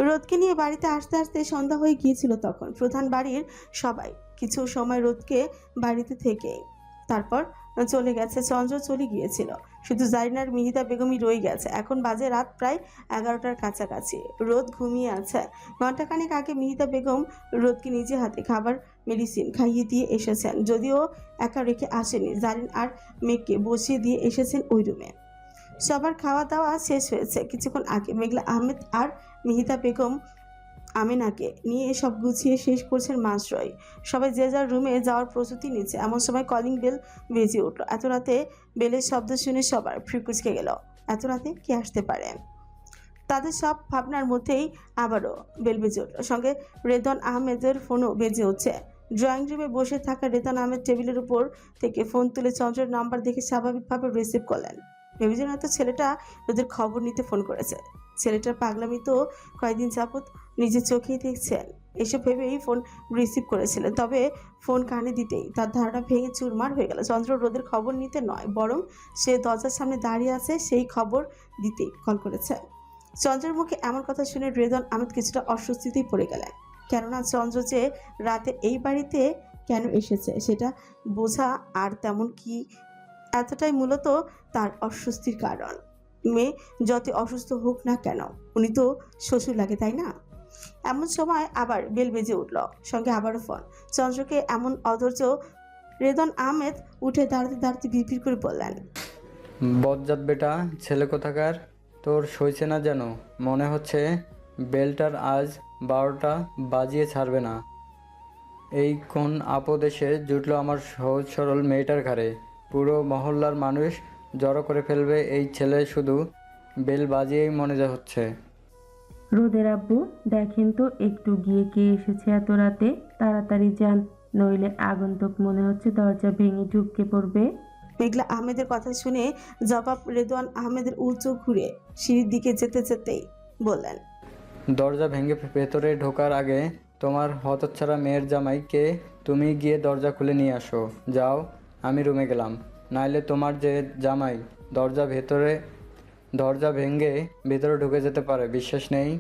রোদকে নিয়ে বাড়িতে আসতে আসতে সন্ধ্যা হয়ে গিয়েছিল তখন। প্রধান বাড়ির সবাই কিছু সময় রোদকে বাড়িতে থেকে তারপর চলে গেছে। চন্দ্র চলে গিয়েছিল, শুধু জারিনার মিহিতা বেগমই রয়ে গেছে। এখন বাজে রাত প্রায় 11টার কাছাকাছি। রোদ ঘুমিয়ে আছে। ঘণ্টাখানেক আগে মিহিতা বেগম রোদকে নিজে হাতে খাবার মেডিসিন খাইয়ে দিয়ে এসেছেন, যদিও একা রেখে আসেনি। জারিন আর মেঘকে বসিয়ে দিয়ে এসেছেন ওই রুমে। সবার খাওয়া দাওয়া শেষ হয়েছে কিছুক্ষণ আগে। মেঘলা আহমেদ আর মিহিতা বেগম আমিনাকে নিয়ে সব গুছিয়ে শেষ করছেন মাঝরয়। সবাই যে যার রুমে যাওয়ার প্রস্তুতি নিচ্ছে। এমন সময় কলিং বেল বেজে উঠল। এত রাতে বেলের শব্দ শুনে সবার ফ্রিকুচকে গেল। এত রাতে কে আসতে পারে? তাদের সব ভাবনার মধ্যেই আবারও বেল বেজে উঠল। সঙ্গে রেদন আহমেদের ফোনও বেজে উঠছে। ড্রয়িং রুমে বসে থাকা রেদন আহমেদ টেবিলের উপর থেকে ফোন তুলে চন্দ্রের নাম্বার দেখে স্বাভাবিকভাবে রিসিভ করলেন। ভেবেছেন হয়তো ছেলেটা ওদের খবর নিতে ফোন করেছে। ছেলেটার পাগলামি তো কয়েকদিন যাবৎ নিজের চোখেই দেখছেন। এসব ভেবেই ফোন রিসিভ করেছিলেন, তবে ফোন কানে দিতেই তার ধারণা ভেঙে চুরমার হয়ে গেল। চন্দ্র রোদের খবর নিতে নয়, বরং সে দরজার সামনে দাঁড়িয়ে আছে সেই খবর দিতেই কল করেছে। চন্দ্রের মুখে এমন কথা শুনে রেদন আহমেদ কিছুটা অস্বস্তিতেই পড়ে গেলেন। কেননা চন্দ্র যে রাতে এই বাড়িতে কেন এসেছে সেটা বোঝা আর তেমন কি এতটাই মূলত তার অস্বস্তির কারণ। মেয়ে যত অসুস্থ হোক না কেন, উনি তো শ্বশুর লাগে, তাই না? এমন সময় আবার বেল বেজে উঠল, সঙ্গে আবারও ফোন। চন্দ্রকে এমন অধৈর্য রেদন আহমেদ উঠে দাঁড়াতে দাঁড়াতে বিড়বিড় করে বললেন, বজ্জাত বেটা ছেলে কোথাকার, তোর সইছে না যেন? মনে হচ্ছে বেলটার আজ 12টা বাজিয়ে ছাড়বে না। এই কোন আপদ এসে জুটলো আমার সহজ সরল মেয়েটার ঘাড়ে। পুরো মহল্লার মানুষ জড়ো করে ফেলবে এই ছেলে শুধু বেল বাজিয়েই মনে যা হচ্ছে। রোদের আব্বু, দেখেন তো একটু গিয়ে কে এসেছে এত রাতে, তাড়াতাড়ি যান, নইলে আগন্তুক মনে হচ্ছে দরজা ভেঙে ঢুকে পড়বে। মেঘলা আহমেদের কথা শুনে জবাব রেদওয়ান আহমেদের উঁচু ঘুরে সিঁড়ির দিকে যেতে যেতেই বললেন, দরজা ভেঙে ভেতরে ঢোকার আগে তোমার হতচ্ছাড়া মেয়ের জামাইকে তুমি গিয়ে দরজা খুলে নিয়ে আসো। যাও, আমি রুমে গেলাম। নাইলে তোমার যে জামাই দরজা ভেঙে ভেতরে ঢুকে যেতে পারে, বিশ্বাস নেই?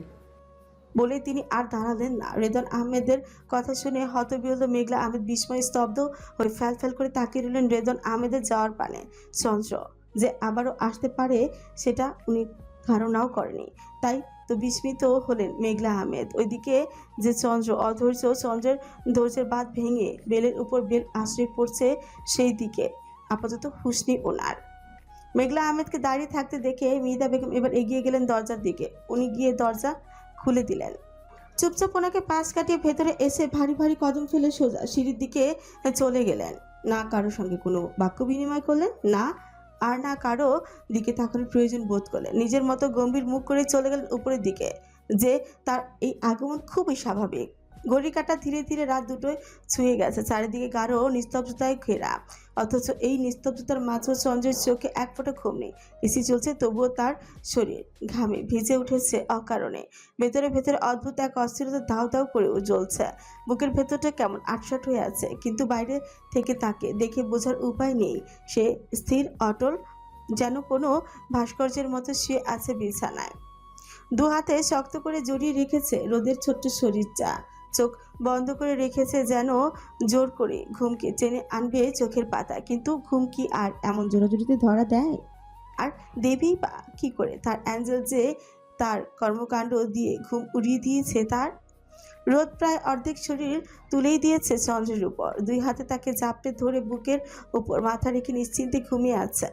বলে তিনি আর দাঁড়ালেন না। রেদন আহমেদের কথা শুনে হতবিহ্বল মেঘলা আহমেদ বিস্ময় স্তব্ধ হয়ে ফ্যাল ফ্যাল করে তাকিয়ে রইলেন রেদন আহমেদের যাওয়ার পানে। চন্দ্র যে আবারও আসতে পারে সেটা উনি ধারণাও করেনি, তাই তো বিস্মিত হলেন মেঘলা আহমেদ। ওইদিকে যে চন্দ্র অধৈর্য, চন্দ্রের ধৈর্যের বাঁধ ভেঙে বেলের উপর বেল আশ্রয় পড়ছে, সেই দিকে আপাতত হুঁশ নেই ওনার। মেঘলা আহমেদকে দাঁড়িয়ে থাকতে দেখে মিহিতা বেগম এবার এগিয়ে গেলেন দরজার দিকে। উনি গিয়ে দরজা খুলে দিলেন। চুপচাপ ওনাকে পাশ কাটিয়ে ভেতরে এসে ভারী ভারী কদম ফেলে সোজা সিঁড়ির দিকে চলে গেলেন। না কারো সঙ্গে কোনো বাক্য বিনিময় করলেন না, আর না কারো দিকে তাকানোর প্রয়োজন বোধ করলেন। নিজের মতো গম্ভীর মুখ করে চলে গেলেন উপরের দিকে, যে তার এই আগমন খুবই স্বাভাবিক। ঘড়ি কাঁটা ধীরে ধীরে রাত 2টোয় ছুঁয়ে গেছে। চারিদিকে গাঢ় নিস্তব্ধতায় ঘেরা, অথচ এই নিস্তব্ধতার মাঝেও চন্দ্রের চোখে এক ফোঁটা ঘুম নেই। এসি চলছে, তবুও তার শরীর ঘামে ভিজে উঠেছে অকারণে। ভেতরে ভেতরে অদ্ভুত এক অস্থিরতা দাউ দাউ করে জ্বলছে। বুকের ভেতরটা কেমন আটসাট হয়ে আছে, কিন্তু বাইরে থেকে তাকে দেখে বোঝার উপায় নেই। সে স্থির অটল, যেন কোনো ভাস্কর্যের মতো শুয়ে আছে বিছানায়। দু হাতে শক্ত করে জড়িয়ে রেখেছে রোদের ছোট্ট শরীরটা। চোখ বন্ধ করে রেখেছে, যেন জোর করে ঘুমকে টেনে আনবে চোখের পাতায়। কিন্তু ঘুম কি আর এমন জোরাজুরিতে ধরা দেয়? আর দেবেই বা কি করে? তার অ্যাঞ্জেল যে তার কর্মকাণ্ড দিয়ে ঘুম উড়িয়ে দিয়েছে তার। রোদ প্রায় অর্ধেক শরীর তুলেই দিয়েছে চন্দ্রের উপর, দুই হাতে তাকে জাপটে ধরে বুকের উপর মাথা রেখে নিশ্চিন্তে ঘুমিয়ে আছে।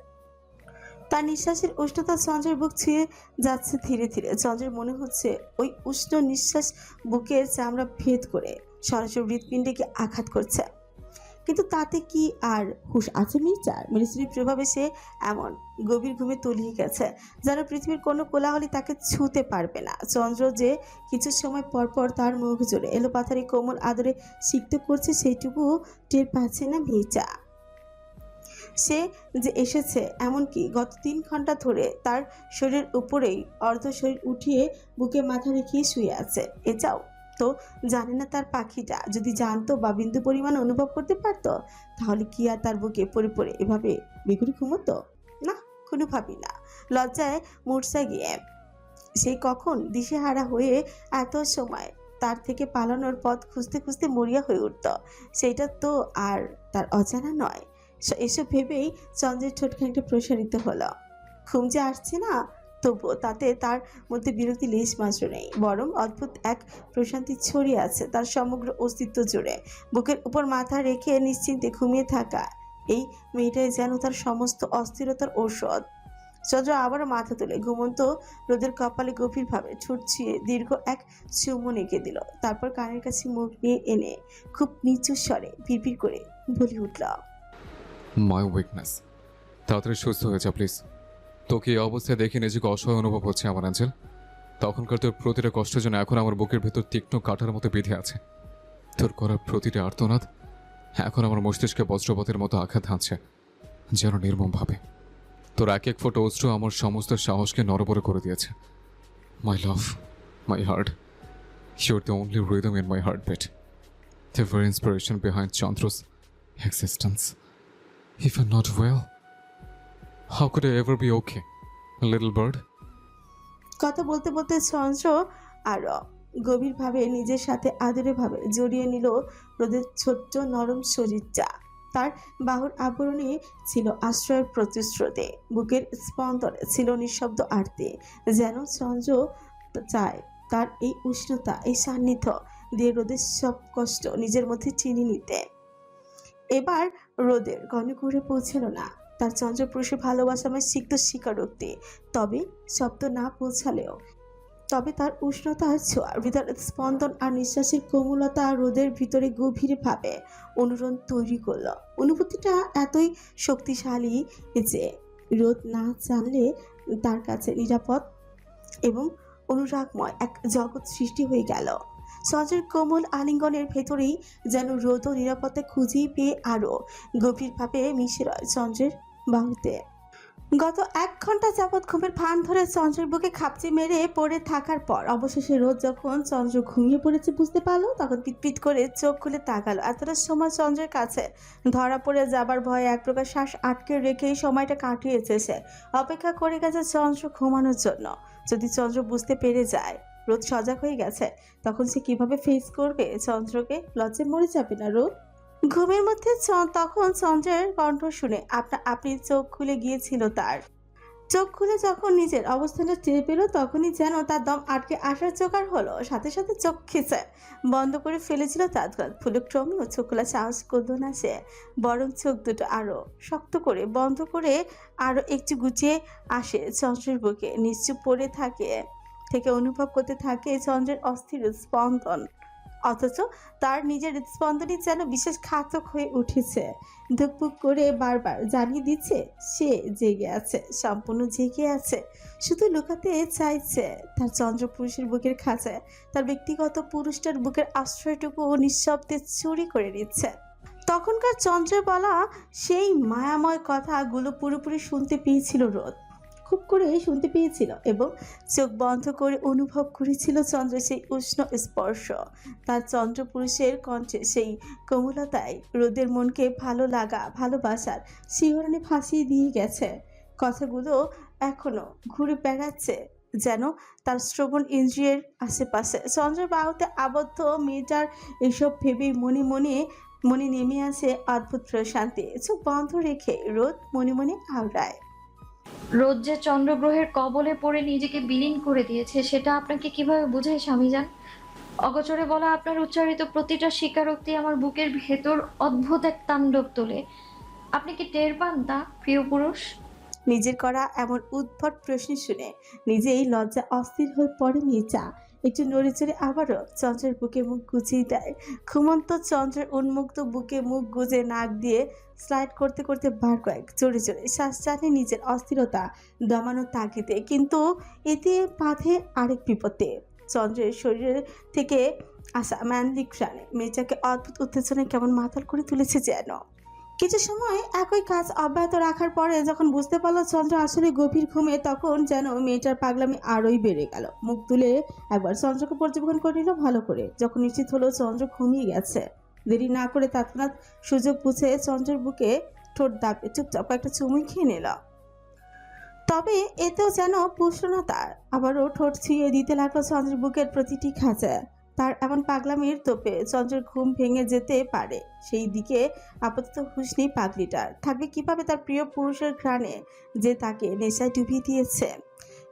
তার নিঃশ্বাসের উষ্ণতা চন্দ্রের বুক ছুঁয়ে যাচ্ছে ধীরে ধীরে। চন্দ্রের মনে হচ্ছে ওই উষ্ণ নিঃশ্বাস বুকের চামড়া ভেদ করে সরাসরি হৃৎপিণ্ডকে আঘাত করছে। কিন্তু তাতে কি আর হুঁশ আছে মির্জার? মেডিসিনের প্রভাবে সে এমন গভীর ঘুমে তলিয়ে গেছে যেন পৃথিবীর কোনো কোলাহলই তাকে ছুঁতে পারবে না। চন্দ্র যে কিছু সময় পর পর তার মুখ জুড়ে এলোপাথারি কোমল আদরে সিক্ত করছে সেইটুকু টের পাচ্ছে না মির্জা। সে যে এসেছে, এমনকি গত 3 ঘন্টা ধরে তার শরীরের উপরেই অর্ধ শরীর উঠিয়ে বুকে মাথা রেখে শুয়ে আছে। এটাও তো জানে না তার পাখিটা। যদি জানতো বা বিন্দু পরিমাণ অনুভব করতে পারতো, তাহলে কি আর তার বুকে পড়ে পড়ে এভাবে বেগুনি ঘুমতো? না, কোনোভাবেই না। লজ্জায় মূর্ছা গিয়ে সেই কখন দিশেহারা হয়ে এত সময় তার থেকে পালানোর পথ খুঁজতে খুঁজতে মরিয়া হয়ে উঠত, সেইটা তো আর তার অজানা নয়। এসব ভেবেই চন্দ্রের ঠোঁট খানিকটা প্রসারিত হলো। ঘুম যে আসছে না, তবুও তাতে তার মধ্যে বিরক্তি লেশ মাত্র নেই, বরং অদ্ভুত এক প্রশান্তি ছড়িয়ে আছে তার সমগ্র অস্তিত্ব জুড়ে। বুকের উপর মাথা রেখে নিশ্চিন্তে ঘুমিয়ে থাকা এই মেয়েটাই যেন তার সমস্ত অস্থিরতার ঔষধ। চন্দ্র আবারও মাথা তুলে ঘুমন্ত রোদের কপালে গভীরভাবে ঠোঁট ছুঁয়ে দীর্ঘ এক চুমুন এঁকে দিল। তারপর কানের কাছে মুখ নিয়ে এনে খুব নিচু স্বরে বিড়বিড় করে বলে উঠল, মাই উইকনেস, তাড়াতাড়ি সুস্থ হয়ে যা প্লিজ। তোকে এই অবস্থায় দেখে নিজেকে অসহায় অনুভব হচ্ছে আমার অ্যাঞ্জেল। তখনকার তোর প্রতিটা কষ্টের জন্য এখন আমার বুকের ভেতর তীক্ষ্ণ কাঁটার মতো বেঁধে আছে। তোর করা প্রতিটা আর্তনাদ এখন আমার মস্তিষ্কে বজ্রপাতের মতো আঘাত হানছে, যেন নির্মমভাবে। তোর এক এক ফোঁটা অস্ত্র আমার সমস্ত সাহসকে নড়বড়ে করে দিয়েছে। My love, my heart, your the only rhythm in my heart beat, the very inspiration behind Chandra's existence. If you're not well, how could I ever be okay, little bird? কথা বলতে বলতে চন্দ্র আরো গভীরভাবে নিজের সাথে আদরে ভাবে জড়িয়ে নিল রোদের ছোট্ট নরম শরীরটা। তার বাহুর আবরণে ছিল আশ্রয়ের প্রতিশ্রুতি, বুকের স্পন্দনে ছিল নিঃশব্দ আরতি। যেন চন্দ্র চায় তার এই উষ্ণতা, এই সান্নিধ্য দিয়ে রোদের সব কষ্ট নিজের মধ্যে চিনি নিতে। এবার রোদের ঘন ঘুরে পৌঁছাল না তার চন্দ্রপুরুষের ভালোবাসাময় সিক্ত স্বীকারোক্তি, তবে শব্দ না পৌঁছালেও তবে তার উষ্ণতার ছোঁয়া, হৃদয়ের স্পন্দন আর নিঃশ্বাসের কোমলতা রোদের ভিতরে গভীরভাবে অনুরণ তৈরি করলো। অনুভূতিটা এতই শক্তিশালী যে রোদ না জানলে তার কাছে নিরাপদ এবং অনুরাগময় এক জগৎ সৃষ্টি হয়ে গেল। চন্দ্রের কোমল আলিঙ্গনের ভেতরেই যেন রোদ ও নিরাপত্তা খুঁজেই পেয়ে আরও গভীরভাবে মিশে রয় চন্দ্রের বাহুতে। গত 1 ঘন্টা যাবৎ ঘুমের ভান ধরে চন্দ্রের বুকে খাপচি মেরে পড়ে থাকার পর অবশেষে রোদ যখন চন্দ্র ঘুমিয়ে পড়েছে বুঝতে পারলো, তখন পিটপিট করে চোখ খুলে তাকালো। এতটা সময় চন্দ্রের কাছে ধরা পড়ে যাবার ভয়ে এক প্রকার শ্বাস আটকে রেখেই সময়টা কাটিয়েছে সে। অপেক্ষা করে গেছে চন্দ্র ঘুমানোর জন্য। যদি চন্দ্র বুঝতে পেরে যায় রোদ সজাগ হয়ে গেছে, তখন সে কিভাবে ফেস করবে চন্দ্রকে? লজ্জায় মরে যাবে না রোদ? ঘুমের মধ্যে তখন চন্দ্রের কণ্ঠ শুনে আপনি চোখ খুলে গিয়েছিল তার। চোখ খুলে যখন নিজের অবস্থানটা টের পেল, তখনই যেন তার দম আটকে আসার জোগাড় হলো। সাথে সাথে চোখ খিচে বন্ধ করে ফেলেছিল তৎক্ষণাৎ। ফুলক্রমেও চোখ খোলা সাহস করল না সে, বরং চোখ দুটো আরো শক্ত করে বন্ধ করে আরো একটু গুছিয়ে আসে চন্দ্রের বুকে নিশ্চুপ পড়ে থেকে অনুভব করতে থাকে চন্দ্রের অস্থির স্পন্দন। অথচ তার নিজের স্পন্দনই যেন বিশেষ ঘাতক হয়ে উঠেছে, ধুকপুক করে বারবার জানিয়ে দিচ্ছে সে জেগে আছে, সম্পূর্ণ জেগে আছে। শুধু লুকাতে চাইছে তার চন্দ্রপুরুষের বুকের খাঁচায় তার ব্যক্তিগত পুরুষটার বুকের আশ্রয়টুকু নিঃশব্দে চুরি করে নিচ্ছে। তখনকার চন্দ্রের বলা সেই মায়াময় কথাগুলো পুরোপুরি শুনতে পেয়েছিল রোদ, খুব করে শুনতে পেয়েছিল এবং চোখ বন্ধ করে অনুভব করেছিল চন্দ্রের সেই উষ্ণ স্পর্শ। তার চন্দ্রপুরুষের কণ্ঠে সেই কোমলতায় রোদের মনকে ভালো লাগা, ভালোবাসার শিহরণে ভাসিয়ে দিয়ে গেছে। কথাগুলো এখনো ঘুরে বেড়াচ্ছে যেন তার শ্রবণ ইন্দ্রিয়ের আশেপাশে। চন্দ্রের বাহুতে আবদ্ধ মেয়েটার এসব ভেবেই মনে নেমে আসে অদ্ভুত প্রশান্তি। চোখ বন্ধ রেখে রোদ মনে মনে আওড়ায়, রোদ যে চন্দ্রগ্রহের কবলে পড়ে নিজেকে বিলীন করে দিয়েছে সেটা আপনাকে কিভাবে বোঝায় স্বামীজান? অগোচরে বলা আপনার উচ্চারিত প্রতিটা স্বীকারোক্তি আমার বুকের ভেতর অদ্ভুত এক তাণ্ডব তোলে। আপনি কি টের পান তা, প্রিয় পুরুষ? নিজের করা এমন উদ্ভট প্রশ্ন শুনে নিজেই লজ্জা অস্থির হয়ে পড়ে মির্জা। একটু নড়ে চড়ে আবারও চন্দ্রের বুকে মুখ গুজিয়ে দেয়। ঘুমন্ত চন্দ্রের উন্মুক্ত বুকে মুখ গুজে নাক দিয়ে স্লাইড করতে করতে বার কয়েক জোরে জোরে শ্বাস টানে নিজের অস্থিরতা দমানোর তাগিদে। কিন্তু এতে বাঁধে আরেক বিপদে। চন্দ্রের শরীর থেকে আসা ম্যানলি প্রাণে মেয়েটাকে অদ্ভুত উত্তেজনায় কেমন মাতাল করে তুলেছে যেন। কিছু সময় একই কাজ অব্যাহত রাখার পরে যখন বুঝতে পারলো চন্দ্র আসলে গভীর ঘুমে, তখন যেন মেয়েটার পাগলামি আরোই বেড়ে গেল। মুখ তুলে একবার চন্দ্রকে পর্যবেক্ষণ করে নিল ভালো করে। যখন নিশ্চিত হলো চন্দ্র ঘুমিয়ে গেছে, দেরি না করে তৎক্ষণাৎ সুযোগ বুঝে চন্দ্রের বুকে ঠোঁট দাবে চুপচাপ একটা চুমুই খেয়ে নিল। তবে এতেও যেন পুষল না তার। আবারও ঠোঁট ছুঁয়ে দিতে লাগলো চন্দ্রের বুকের প্রতিটি খাঁচা। তার এমন পাগলামির তোপে চন্দ্রের ঘুম ভেঙে যেতে পারে, সেই দিকে আপাতত হুঁশ নেই পাগলিটার। থাকবে কিভাবে তার প্রিয় পুরুষের ঘ্রাণে যে তাকে নেশায় ডুবিয়ে দিয়েছে।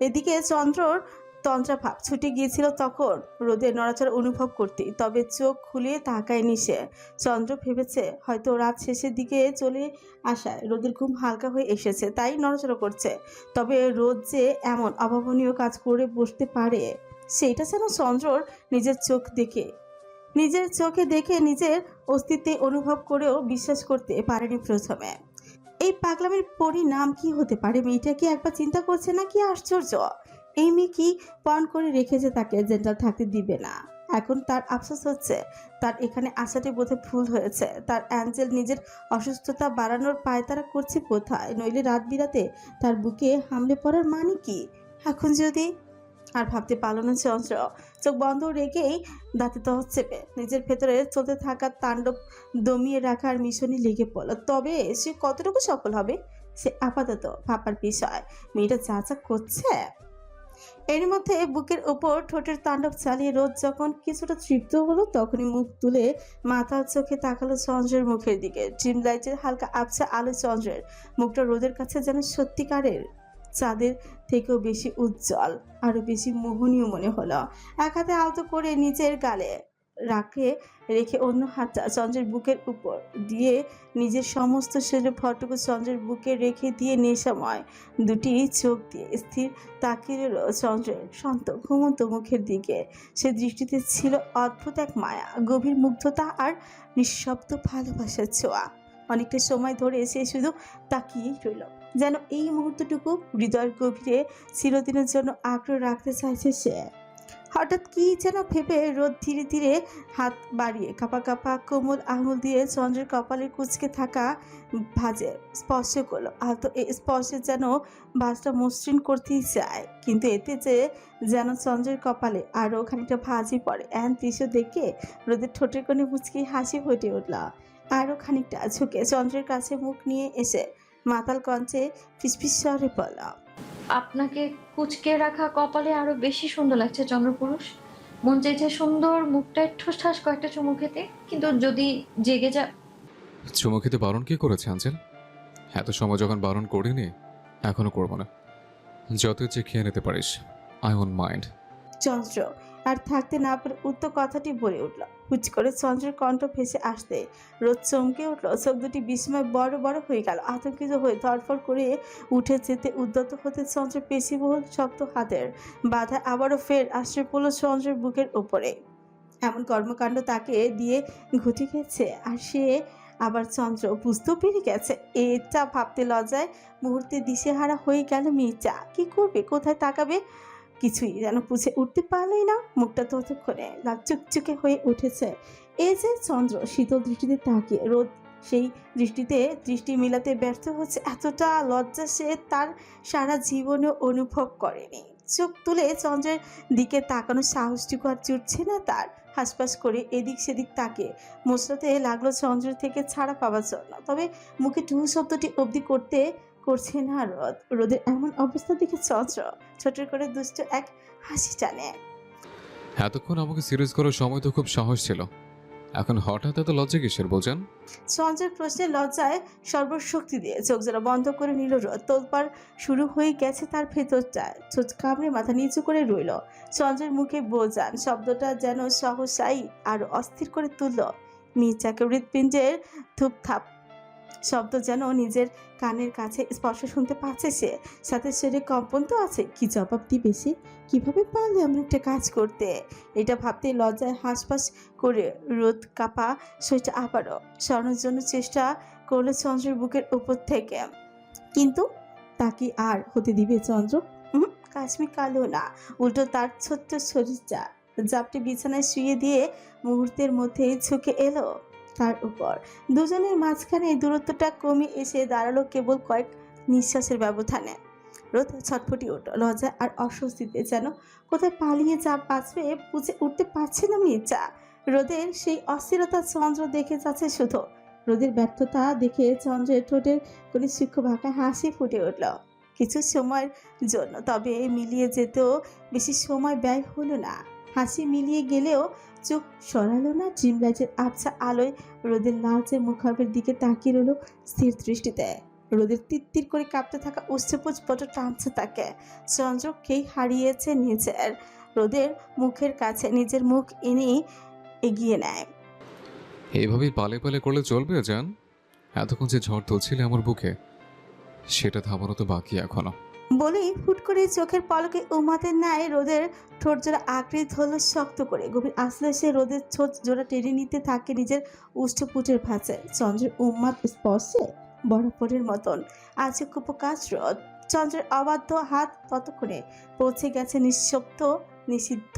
এদিকে চন্দ্রর তন্দ্রাভাব ছুটে গিয়েছিল তখন রোদের নড়াচড়া অনুভব করতেই। তবে চোখ খুলে তাকায়নি সে। চন্দ্র ভেবেছে হয়তো রাত শেষের দিকে চলে আসায় রোদের ঘুম হালকা হয়ে এসেছে, তাই নড়াচড়া করছে। তবে রোদ যে এমন অভাবনীয় কাজ করে বসতে পারে সেইটা যেন চন্দ্রর নিজের চোখে দেখে নিজের অস্তিত্বে অনুভব করেও বিশ্বাস করতে পারেনি প্রথমে। এই পাগলামের পরিণাম কি হতে পারে? মেয়েটা কি একবার চিন্তা করছে না? কি আশ্চর্য! এই মেয়ে কি পণ করে রেখেছে তাকে জেন্টাল থাকতে দিবে না। এখন তার আফসোস হচ্ছে তার এখানে আসাটি বোধহয় ভুল হয়েছে। তার অ্যাঞ্জেল নিজের অসুস্থতা বাড়ানোর পায়তারা করছে কোথায়? নইলে রাত বিরাতে তার বুকে হামলে পড়ার মানে কি? এখন যদি আর ভাবতে পারল না চন্দ্র। চোখ বন্ধ রেখেই দাঁতে তহত চেপে নিজের ভেতরে চলতে থাকা তাণ্ডব দমিয়ে রাখার মিশনে লেগে পড়ল। তবে সে কতটুকু সফল হবে সে আপাতত ভাবার বিষয়। মেয়েটা যা যা করছে। এর মধ্যে বুকের ওপর ঠোঁটের তাণ্ডব চালিয়ে রোদ যখন কিছুটা তৃপ্ত হলো, তখনই মুখ তুলে মাথার চোখে তাকালো চন্দ্রের মুখের দিকে। ড্রিম লাইটের হালকা আবছা আলো চন্দ্রের মুখটা রোদের কাছে যেন সত্যিকারের চাঁদের থেকেও বেশি উজ্জ্বল, আরো বেশি মোহনীয় মনে হলো। এক হাতে আলতো করে নিজের গালে রেখে অন্য হাতটা চন্দ্রের বুকের উপর দিয়ে নিজের সমস্ত শরীরে ফটুকু চন্দ্রের বুকে রেখে দিয়ে নেশাময় দুটি চোখ দিয়ে স্থির তাকিয়ে রইল চন্দ্রের শান্ত ঘুমন্ত মুখের দিকে। সে দৃষ্টিতে ছিল অদ্ভুত এক মায়া, গভীর মুগ্ধতা আর নিঃশব্দ ভালোবাসার ছোঁয়া। অনেকটা সময় ধরে সে শুধু তাকিয়েই রইল, যেন এই মুহূর্তটুকু হৃদয়ের গভীরে চিরদিনের জন্য আগ্রহ রাখতে চাইছে সে। হঠাৎ কি যেন ভেবে রোদ ধীরে ধীরে হাত বাড়িয়ে কাপা কাপা কোমল আঙুল দিয়ে চন্দ্রের কপালের কুঁচকে থাকা ভাঁজে স্পর্শ করলো। আলতো এই স্পর্শে যেন ভাঁজটা মসৃণ করতেই চায়, কিন্তু এতে যে যেন চন্দ্রের কপালে আরও খানিকটা ভাঁজই পড়ে। এমন দৃশ্য দেখে রোদের ঠোঁটের কোণে মুচকি হাসি ফুটে উঠল। আরও খানিকটা ঝুঁকে চন্দ্রের কাছে মুখ নিয়ে এসে মাতাল কঞ্চে ফিসফিস স্বরে বলল, আপনাকে কুঁচকে রাখা কপালে আরো বেশি সুন্দর লাগছে চন্দ্রপুরুষ। মন চাইছে সুন্দর মুখটা ঠোস ঠাস কয়েকটা চুমু খেতে, কিন্তু যদি জেগে যা। চুমু খেতে বারণ কে করেছে আঞ্চল? এত সময় যখন বারণ করিনি, এখনো করবো না। যত ইচ্ছে খেয়ে নিতে পারিস, আই ওন্ট মাইন্ড। চন্দ্র আর থাকতে না পেরে উত্তর কথাটি বলে উঠল। হুচ করে চন্দ্রের কণ্ঠ ভেসে আসতে রোদ চমকে উঠল। চোখ দুটি বিস্ময় বড় বড় হয়ে গেল। আতঙ্কিত হয়ে ধরফর করে উঠে যেতে উদ্যত হতে চন্দ্রের পেশিবহুল শক্ত হাতের বাধা আবারও ফের আশ্রয় পড়ল চন্দ্রের বুকের উপরে। এমন কর্মকাণ্ড তাকে দিয়ে ঘটে গেছে, আর সে আবার চন্দ্র বুঝতেও পেরে গেছে। এটা ভাবতে লজ্জায় মুহূর্তে দিশেহারা হয়ে গেল মেয়েটা। কি করবে, কোথায় তাকাবে, কিছুই যেন বুঝে উঠতে পারলই না। মুখটা ততক্ষণে লাল চুকচুকে হয়ে উঠেছে। এই যে চন্দ্র শীতল দৃষ্টিতে তাকিয়ে, রোদ সেই দৃষ্টি মেলাতে ব্যর্থ হচ্ছে। এতটা লজ্জা সে তার সারা জীবনে অনুভব করেনি। চোখ তুলে চন্দ্রের দিকে তাকানোর সাহসটুকু আর জুটছে না তার। হাসপাস করে এদিক সেদিক তাকিয়ে মোচড়াতে লাগলো চন্দ্রের থেকে ছাড়া পাওয়ার জন্য। তবে মুখে টু শব্দটি অবধি করছে না রোদ। রোদের এমন অবস্থা দেখে চন্দ্র ছোট করে দুষ্ট এক হাসি টানে। এতক্ষণ আমাকে সিরিয়াস করার সময় তো খুব সাহস ছিল, এখন হঠাৎ এত লজ্জা কিসের বোঝান? চন্দ্রের প্রশ্নে লজ্জায় সর্বশক্তি দিয়ে চোখ জোড়া বন্ধ করে নিল রোদ। তোলপাড় শুরু হয়ে গেছে তার ভেতরটায়। চোখ কামড়ে মাথা নিচু করে রইল। চন্দ্রের মুখে বোঝান শব্দটা যেন সহসাই আর অস্থির করে তুলল মির্জাকে। হৃৎপিণ্ডের ধূপধাপ শব্দ যেন নিজের কানের কাছে স্পর্শ শুনতে পাচ্ছে সে, সাথে শরীরে কম্পন তো আছে। কি জবাব দিবে সে? কিভাবে পারলে এমন একটা কাজ করতে? এটা ভাবতেই লজ্জায় হাঁসফাঁস করে রোদ কাপা শরীরটা আবারও সরানোর জন্য চেষ্টা করলো চন্দ্রের বুকের উপর থেকে, কিন্তু তা কি আর হতে দিবে চন্দ্র? কাশ্মীর কালো না, উল্টো তার ছোট্ট শরীরটা জাপটে বিছানায় শুয়ে দিয়ে মুহূর্তের মধ্যেই ঝুঁকে এলো তার উপর। দুজনের মাঝখানে এই দূরত্বটা কমে এসে দাঁড়ালো কেবল কয়েক নিঃশ্বাসের ব্যবধানে। রোদ ছটফটি উঠল লজ্জা আর অস্বস্তিতে, যেন কোথায় পালিয়ে যা বাঁচবে বুঝে উঠতে পারছে না মির্জা। রোদের সেই অস্থিরতা চন্দ্র দেখে যাচ্ছে শুধু। রোদের ব্যর্থতা দেখে চন্দ্রের ঠোঁটের কোণে সূক্ষ্ম ভাঙা হাসি ফুটে উঠল কিছু সময়ের জন্য, তবে মিলিয়ে যেতেও বেশি সময় ব্যয় হলো না। হাসি মিলিয়ে গেলেও চোখ সরালো না। ড্রিমলাইটের আবছা আলোয় রোদের লালচে মুখাবের দিকে তাকিয়ে রইল স্থির দৃষ্টিতে। রোদের তিত্তির করে কাঁপতে থাকা উচ্চপুচ পট টানছে তাকে। চন্দ্রকেই হারিয়েছে নিজের। রোদের মুখের কাছে নিজের মুখ এনেই এগিয়ে নেয়। এইভাবেই পালে পালে করলে চলবে জান? এতক্ষণ যে ঝড় তুলছিলে আমার বুকে, সেটা থামানো তো বাকি এখনো। বলেই হুট করে চোখের পলকে উমাতে নেয় রোদের ঠোঁট জোড়া আঁকড়ে ধরল শক্ত করে। গভীর আশ্লে সে রোদের ঠোঁট জোড়া টেনে নিতে থাকে নিজের উষ্ঠপুটের ভাঁজে। চন্দ্রের উম্মাদ স্পর্শে বরফের মতন আছে কুপকাশ রোদ। চন্দ্রের অবাধ্য হাত ততক্ষণে পৌঁছে গেছে নিঃশব্দ নিষিদ্ধ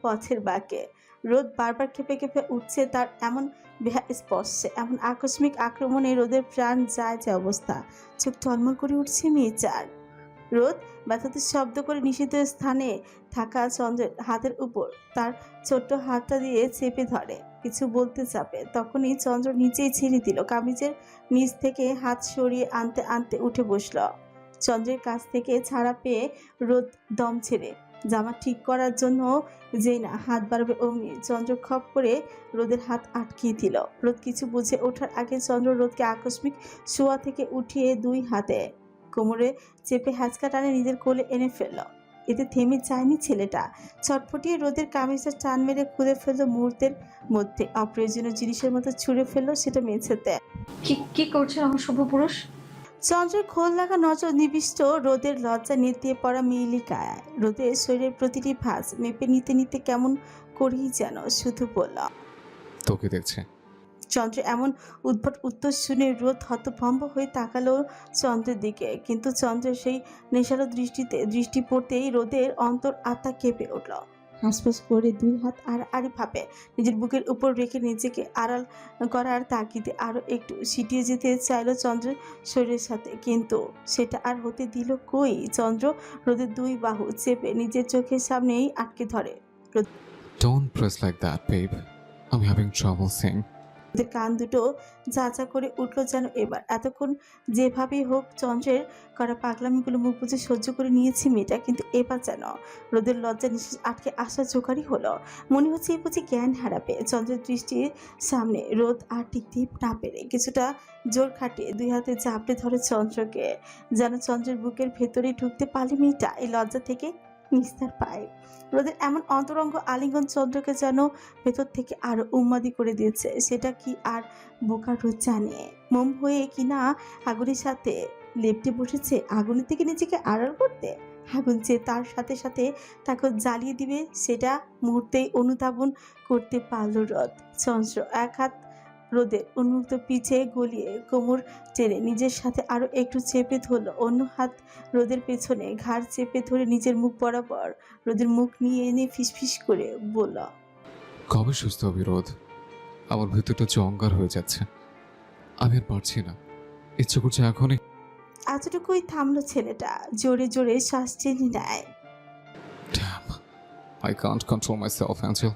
পথের বাঁকে। রোদ বারবার কেঁপে কেঁপে উঠছে তার এমন বেহা স্পর্শে। এমন আকস্মিক আক্রমণে রোদের প্রাণ যায় যে অবস্থা। চোখ টলমল করে উঠছে মির্জার। রোদ ব্যথাতে শব্দ করে নিষিদ্ধ স্থানে থাকা চন্দ্রের হাতের উপর তার ছোট্ট হাতটা দিয়ে চেপে ধরে, কিছু বলতে চাপে। তখনই চন্দ্র নিচেই ছেড়ে দিল। কামিজের নিচ থেকে হাত সরিয়ে আনতে আনতে উঠে বসল। চন্দ্রের কাছ থেকে ছাড়া পেয়ে রোদ দম ছেড়ে জামা ঠিক করার জন্য যেই না হাত বাড়বে অমনি চন্দ্র খপ করে রোদের হাত আটকিয়ে দিল। রোদ কিছু বুঝে ওঠার আগে চন্দ্র রোদকে আকস্মিক শোয়া থেকে উঠিয়ে দুই হাতে কোমরে চেপে হ্যাঁচকা টানে নিজের কোলে এনে ফেলল। এতে থেমে যায়নি ছেলেটা। ছটফটিয়ে রোদের কামিজটা টান মেরে খুলে ফেললো মুহূর্তের মধ্যে। অপ্রয়োজনীয় জিনিসের মতো ছুঁড়ে ফেললো সেটা মেঝেতে। কি করছেন আমার শুভ পুরুষ? চন্দ্রের খোল লাগা নজর নিবিষ্ট রোদের লজ্জা নেতিয়ে পড়া মিলিকায়। রোদের শরীরের প্রতিটি ভাঁজ মেপে নিতে নিতে কেমন করেই যেন শুধু বলল, তোকে দেখছে। চন্দ্রের এমন উদ্ভট উত্তর শুনে রোদ হতভম্ব হয়ে তাকালো চন্দ্রের দিকে, কিন্তু চন্দ্রের সেই নেশালো দৃষ্টি পড়তেই রোদের অন্তর আত্মা কেঁপে উঠল। হাঁসফাঁস করে দুই হাত আড়াআড়ি ভাবে নিজের বুকের উপর রেখে নিজেকে আড়াল করার তাগিদে আরো একটু ছিটিয়ে যেতে চাইলো চন্দ্রের শরীরের সাথে, কিন্তু সেটা আর হতে দিল কই। চন্দ্র রোদের দুই বাহু চেপে নিজের চোখের সামনেই আটকে ধরে। Don't press like that, babe. I'm having trouble seeing. ওদের কান দুটো যা করে উঠল যেন এবার। এতক্ষণ যেভাবেই হোক চন্দ্রের করা পাগলামিগুলো মুখ বুঝে সহ্য করে নিয়েছি মেয়েটা, কিন্তু এবার যেন রোদের লজ্জা নিঃশ্বাস আটকে আসা জোগাড়ই হলো। মনে হচ্ছে এই বুঝি জ্ঞান হারাবে। চন্দ্রের দৃষ্টির সামনে রোদ আর টিকতে না পেরে কিছুটা জোর খাটিয়ে দুই হাতে চাপড়ে ধরে চন্দ্রকে, যেন চন্দ্রের বুকের ভেতরে ঢুকতে পারলে মেয়েটা এই লজ্জা থেকে নিস্তার পায়। রোদের এমন অন্তরঙ্গ আলিঙ্গন চন্দ্রকে যেন ভেতর থেকে আরো উন্মাদি করে দিয়েছে। সেটা কি আর বোকার রোদ জানে? মোম হয়ে কিনা আগুনের সাথে লেপটে বসেছে আগুনের থেকে নিজেকে আড়াল করতে। আগুন যে তার সাথে সাথে তাকে জ্বালিয়ে দিবে সেটা মুহূর্তেই অনুধাবন করতে পারল রোদ। চন্দ্র এক হাত রোদের উন্মুক্ত পিছে গলিয়ে কোমর টেনে নিজের সাথে আরো একটু চেপে ধরলো, অন্য হাত রোদের পেছনে ঘাড় চেপে ধরে নিজের মুখ বরাবর রোদের মুখ নিয়ে এনে ফিসফিস করে বলল, কবে সুস্থ হবে রোদ? আমার ভেতরটা অঙ্গার হয়ে যাচ্ছে, আমি আর পারছি না, ইচ্ছে করছে এখনই। এতটুকুই থামলো ছেলেটা, জোরে জোরে শ্বাস টেনে নেয়। Damn, I can't control myself, Angel.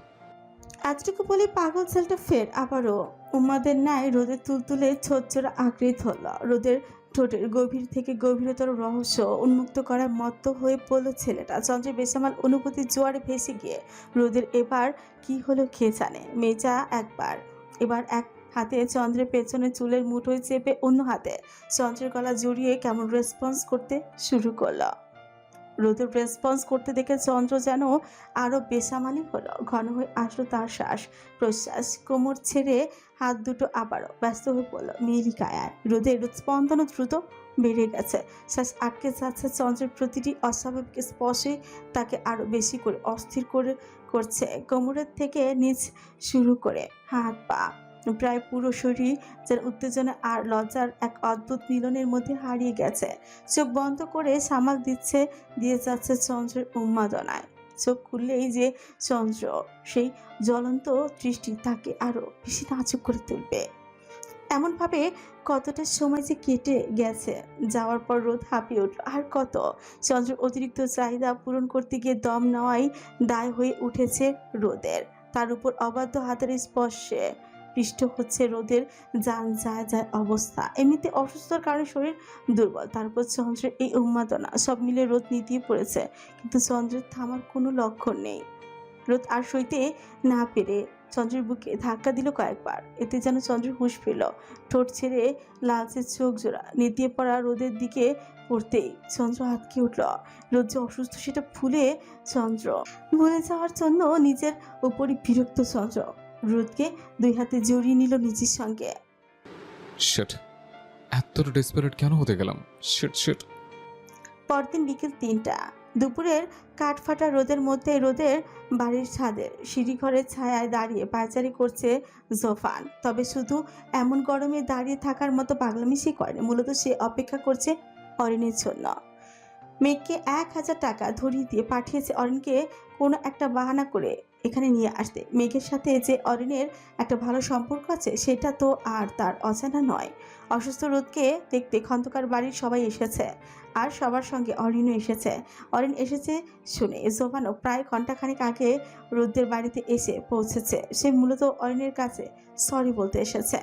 এতটুকু বলে পাগল ছেলেটা ফের আবারও উম্মাদের ন্যায় রোদের তুলতুলে ছোট্টরা আঁকড়ে ধরল। রোদের ঠোঁটের গভীর থেকে গভীরতর রহস্য উন্মুক্ত করার মত্ত হয়ে পড়ল ছেলেটা। চন্দ্রের বেসামাল অনুভূতির জোয়ারে ভেসে গিয়ে রোদের এবার কি হলো কে জানে। মেজা একবার এবার এক হাতে চন্দ্রের পেছনে চুলের মুঠোয় চেপে অন্য হাতে চন্দ্রের গলা জড়িয়ে কেমন রেসপন্স করতে শুরু করলো। রোদের রেসপন্স করতে দেখে চন্দ্র যেন আরো বেসামালি হলো। ঘন হয়ে আসলো তার শ্বাস প্রশ্বাস। কোমর ছেড়ে হাত দুটো আবারও ব্যস্ত হয়ে পড়লো মেলিকায়ার। রোদের হৃদস্পন্দনও দ্রুত বেড়ে গেছে। শ্বাস আটকে যাচ্ছে। চন্দ্রের প্রতিটি অস্বাভাবিক স্পর্শে তাকে আরো বেশি করে অস্থির করছে। কোমরের থেকে নিচ শুরু করে হাত পা প্রায় পুরো শরীর যেন উত্তেজনা আর লজ্জার এক অদ্ভুত মিলনের মধ্যে হারিয়ে গেছে। চোখ বন্ধ করে সামাল দিয়ে যাচ্ছে চন্দ্রের উন্মাদনায়। চোখ খুললেই যে চন্দ্র সেই জ্বলন্ত দৃষ্টি তাকে আরো বেশি নাজুক করে তুলবে। এমনভাবে কতটা সময় যে কেটে গেছে। যাওয়ার পর রোদ হাঁপিয়ে উঠল। আর কত? চন্দ্রের অতিরিক্ত চাহিদা পূরণ করতে গিয়ে দম নেওয়াই দায় হয়ে উঠেছে রোদের। তার উপর অবাধ্য হাতের স্পর্শে পৃষ্ঠ হচ্ছে রোদের যান যায় যায় অবস্থা। এমনিতে অসুস্থতার কারণে শরীর দুর্বল, তারপর চন্দ্রের এই উন্মাদনা সব মিলে রোদ নিতেই পড়েছে। কিন্তু চন্দ্রের থামার কোনো লক্ষণ নেই। রোদ আর সইতে না পেরে চন্দ্রের বুকে ধাক্কা দিল কয়েকবার। এতে যেন চন্দ্রের হুঁশ ফেল। ঠোঁট ছেড়ে লালচে চোখ জোড়া নেতিয়ে পড়া রোদের দিকে পড়তেই চন্দ্র আটকে উঠল। রোদ যে অসুস্থ সেটা ভুলে যাওয়ার জন্য নিজের উপরই বিরক্ত চন্দ্র রোদকে দুই হাতে জড়িয়ে নিল নিজের সঙ্গে। শিট, এতটা ডেসপারেট কেন হতে গেলাম? Shit shit. পরদিন বিকেল 3টা। দুপুরের কাঠফাটা রোদের মধ্যে রোদের বাড়ির ছাদের সিঁড়িঘরের ছায়ায় দাঁড়িয়ে পায়চারি করছে জোফান। তবে শুধু এমন গরমে দাঁড়িয়ে থাকার মতো পাগলামি সে করেনি। মূলত সে অপেক্ষা করছে অরিনের জন্য। মেঘকে 1000 টাকা ধরিয়ে দিয়ে পাঠিয়েছে অরিনকে কোনো একটা বাহানা করে এখানে নিয়ে আসতে। মেঘের সাথে যে অরিনের একটা ভালো সম্পর্ক আছে সেটা তো আর তার অজানা নয়। অসুস্থ রোদকে দেখতে খন্দকার বাড়ির সবাই এসেছে, আর সবার সঙ্গে অরিনও এসেছে। অরিন এসেছে শুনে জোফানও প্রায় ঘন্টাখানেক আগে রোদের বাড়িতে এসে পৌঁছেছে। সে মূলত অরিনের কাছে সরি বলতে এসেছে।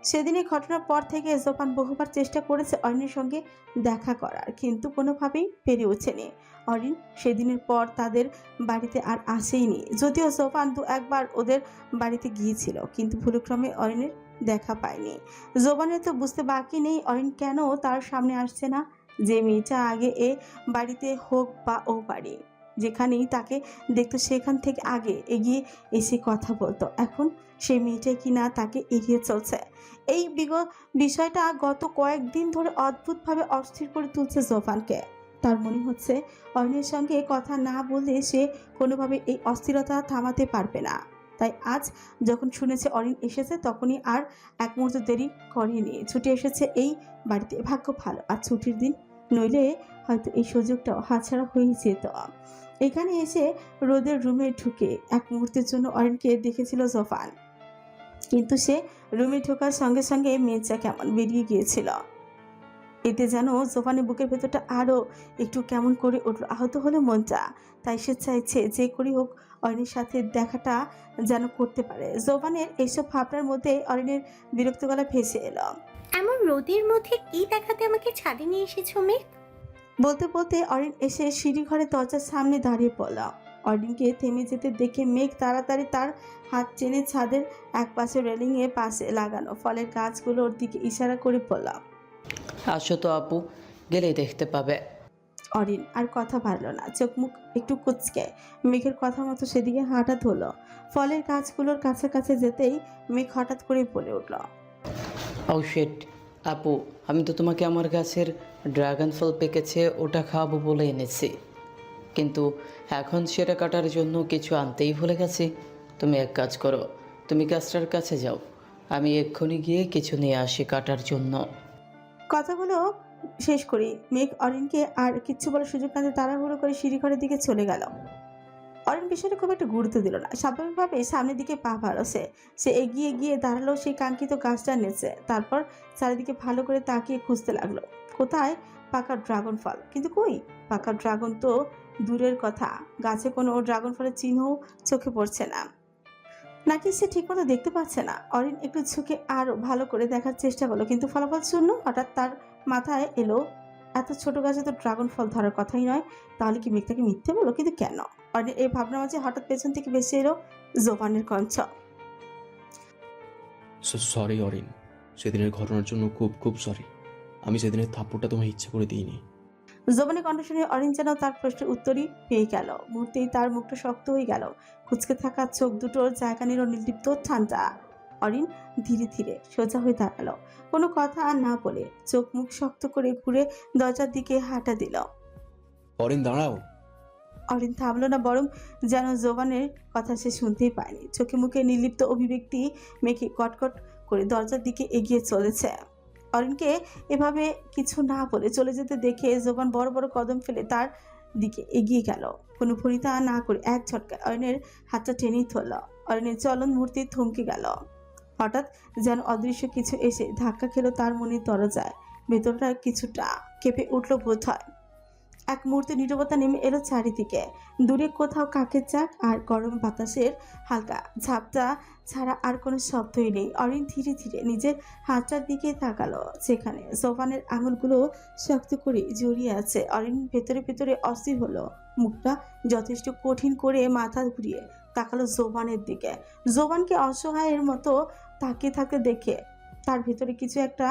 সেদিনের ঘটনার পর থেকে জোফান বহুবার চেষ্টা করেছে অরিনের সঙ্গে দেখা করার, কিন্তু কোনোভাবেই পেরে ওঠেনি। অরিন সেদিনের পর তাদের বাড়িতে আর আসেইনি। যদিও জোফান 2-1বার ওদের বাড়িতে গিয়েছিল, কিন্তু ভুলক্রমে অরিনের দেখা পায়নি। জোফানের তো বুঝতে বাকি নেই অরিন কেন তার সামনে আসছে না। যে মেয়েটা আগে এ বাড়িতে হোক বা ও বাড়ি যেখানেই তাকে দেখতো সেখান থেকে আগে এগিয়ে এসে কথা বলতো, এখন সেই মেয়েটাই কিনা তাকে এড়িয়ে চলছে। এই বিষয়টা গত কয়েকদিন ধরে অদ্ভুতভাবে অস্থির করে তুলছে জোফানকে। তার মনে হচ্ছে অরিনের সঙ্গে কথা না বললে সে কোনোভাবে এই অস্থিরতা থামাতে পারবে না। তাই আজ যখন শুনেছে অরিন এসেছে তখনই আর এক মুহূর্ত দেরি করেনি, ছুটে এসেছে এই বাড়িতে। ভাগ্য ভালো আর ছুটির দিন, নইলে হয়তো এই সুযোগটাও হাতছাড়া হয়ে যেত। এখানে এসে রোদের রুমে ঢুকে এক মুহূর্তের জন্য অরিনকে দেখেছিল জোফান, কিন্তু সে রুমে ঢোকার সঙ্গে সঙ্গে মেয়েটা কেমন বেরিয়ে গিয়েছিল। এতে যেন জোফানের বুকের ভেতরটা আরও একটু কেমন করে উঠল, আহত হলো মনটা। তাই সে চাইছে যে করেই হোক অরিনের সাথে দেখাটা যেন করতে পারে। জোফানের এইসব ভাবনার মধ্যে অরিনের বিরক্ত গলা ভেসে এলো। এমন রোদের মধ্যে কি দেখাতে আমাকে ছাদে নিয়ে এসেছো মেঘ? বলতে বলতে অরিন এসে সিঁড়ি ঘরের দরজার সামনে দাঁড়িয়ে পড়ল। অরিনকে থেমে যেতে দেখে মেঘ তাড়াতাড়ি তার হাত টেনে ছাদের এক পাশে রেলিংয়ে পাশে লাগানো ফলের গাছগুলোর দিকে ইশারা করে বলল, আসো তো আপু, গেলেই দেখতে পাবে। অরিন আর কথা পারল না, চোখ মুখ একটু কুচকে মেঘের কথা মতো সেদিকে হাঁটা ধরল। ফলের গাছগুলোর কাছাকাছি যেতেই মেঘ হঠাৎ করে বলে উঠল, ও শিট আপু, আমি তো তোমাকে আমার গাছের ড্রাগন ফল পেকেছে ওটা খাওয়াবো বলে এনেছি, কিন্তু এখন সেটা কাটার জন্য কিছু আনতেই ভুলে গেছি। তুমি এক কাজ করো, তুমি গাছটার কাছে যাও, আমি এক্ষুনি গিয়ে কিছু নিয়ে আসি কাটার জন্য। কথাগুলো শেষ করি মেঘ অরিনকে আর কিচ্ছু বলার সুযোগ না দিয়ে তাড়াহুড়ো করে সিঁড়িঘরের দিকে চলে গেল। অরিন বিষয়টা খুব একটা গুরুত্ব দিল না, স্বাভাবিকভাবে সামনের দিকে পা বাড়ালো। সে এগিয়ে গিয়ে দাঁড়ালো সেই কাঙ্ক্ষিত গাছটা নিচে। তারপর চারিদিকে ভালো করে তাকিয়ে খুঁজতে লাগলো কোথায় পাকা ড্রাগন ফল। কিন্তু কই, পাকা ড্রাগন তো দূরের কথা, গাছে কোনো ড্রাগন ফলের চিহ্নও চোখে পড়ছে না। নাকি সে ঠিকমতো দেখতে পাচ্ছে না। অরিন একটু ঝুঁকে আরো ভালো করে দেখার চেষ্টা করলো, কিন্তু ফলাফল শূন্য। হঠাৎ তার মাথায় এলো, এত ছোট গাছে তো ড্রাগন ফল ধরার কথাই নয়, তাহলে কি মেঘটাকে মিথ্যে বলো? কিন্তু কেন? অরিনের এই ভাবনা মাঝে হঠাৎ পেছন থেকে ভেসে এলো জোফানের কণ্ঠ, সরি অরিন, সেদিনের ঘটনার জন্য খুব খুব সরি। আমি সেদিনের থাপ্পড়টা তোমায় ইচ্ছে করে দিইনি। জোবানের কণ্ঠ শুনে অরিন যেন তার প্রশ্নের উত্তরই পেয়ে গেল। মুহূর্তেই তার মুখটা শক্ত হয়ে গেল। কুঁচকে থাকা চোখ দুটোর জায়গা নিল নির্লিপ্ত ঠান্ডা। অরিন ধীরে ধীরে সোজা হয়ে দাঁড়ালো, কোনো কথা আর না বলে চোখ মুখ শক্ত করে ঘুরে দরজার দিকে হাঁটা দিল। অরিন দাঁড়াও। অরিন থামলো না, বরং যেন জোবানের কথা সে শুনতেই পায়নি। চোখে মুখে নির্লিপ্ত অভিব্যক্তি মেখে কটকট করে দরজার দিকে এগিয়ে চলেছে। অরিনকে এভাবে কিছু না বলে চলে যেতে দেখে জোবান বড় বড় কদম ফেলে তার দিকে এগিয়ে গেল। কোনো ভনিতা না করে এক ঝটকায় অরিনের হাতটা টেনেই ধরল। অরিনের চলন মুহূর্তে থমকে গেল। হঠাৎ যেন অদৃশ্য কিছু এসে ধাক্কা খেলো তার মনের দরজায়। ভেতরটা কিছুটা কেঁপে উঠল বোধ হয়। এক মুহূর্তে নীরবতা নেমে এলো চারিদিকে। দূরে কোথাও কাকের চাক আর গরম বাতাসের হালকা ঝাপটা ছাড়া আর কোনো শব্দই নেই। অরিন ধীরে ধীরে নিজের হাতটার দিকে তাকালো, সেখানে জোবানের আঙুলগুলো শক্ত করে জড়িয়ে আছে। অরিন ভেতরে ভেতরে অস্থির হলো। মুখটা যথেষ্ট কঠিন করে মাথা ঘুরিয়ে তাকালো জোবানের দিকে। জোবানকে অসহায়ের মতো তাকিয়ে থাকতে দেখে তার ভেতরে কিছু একটা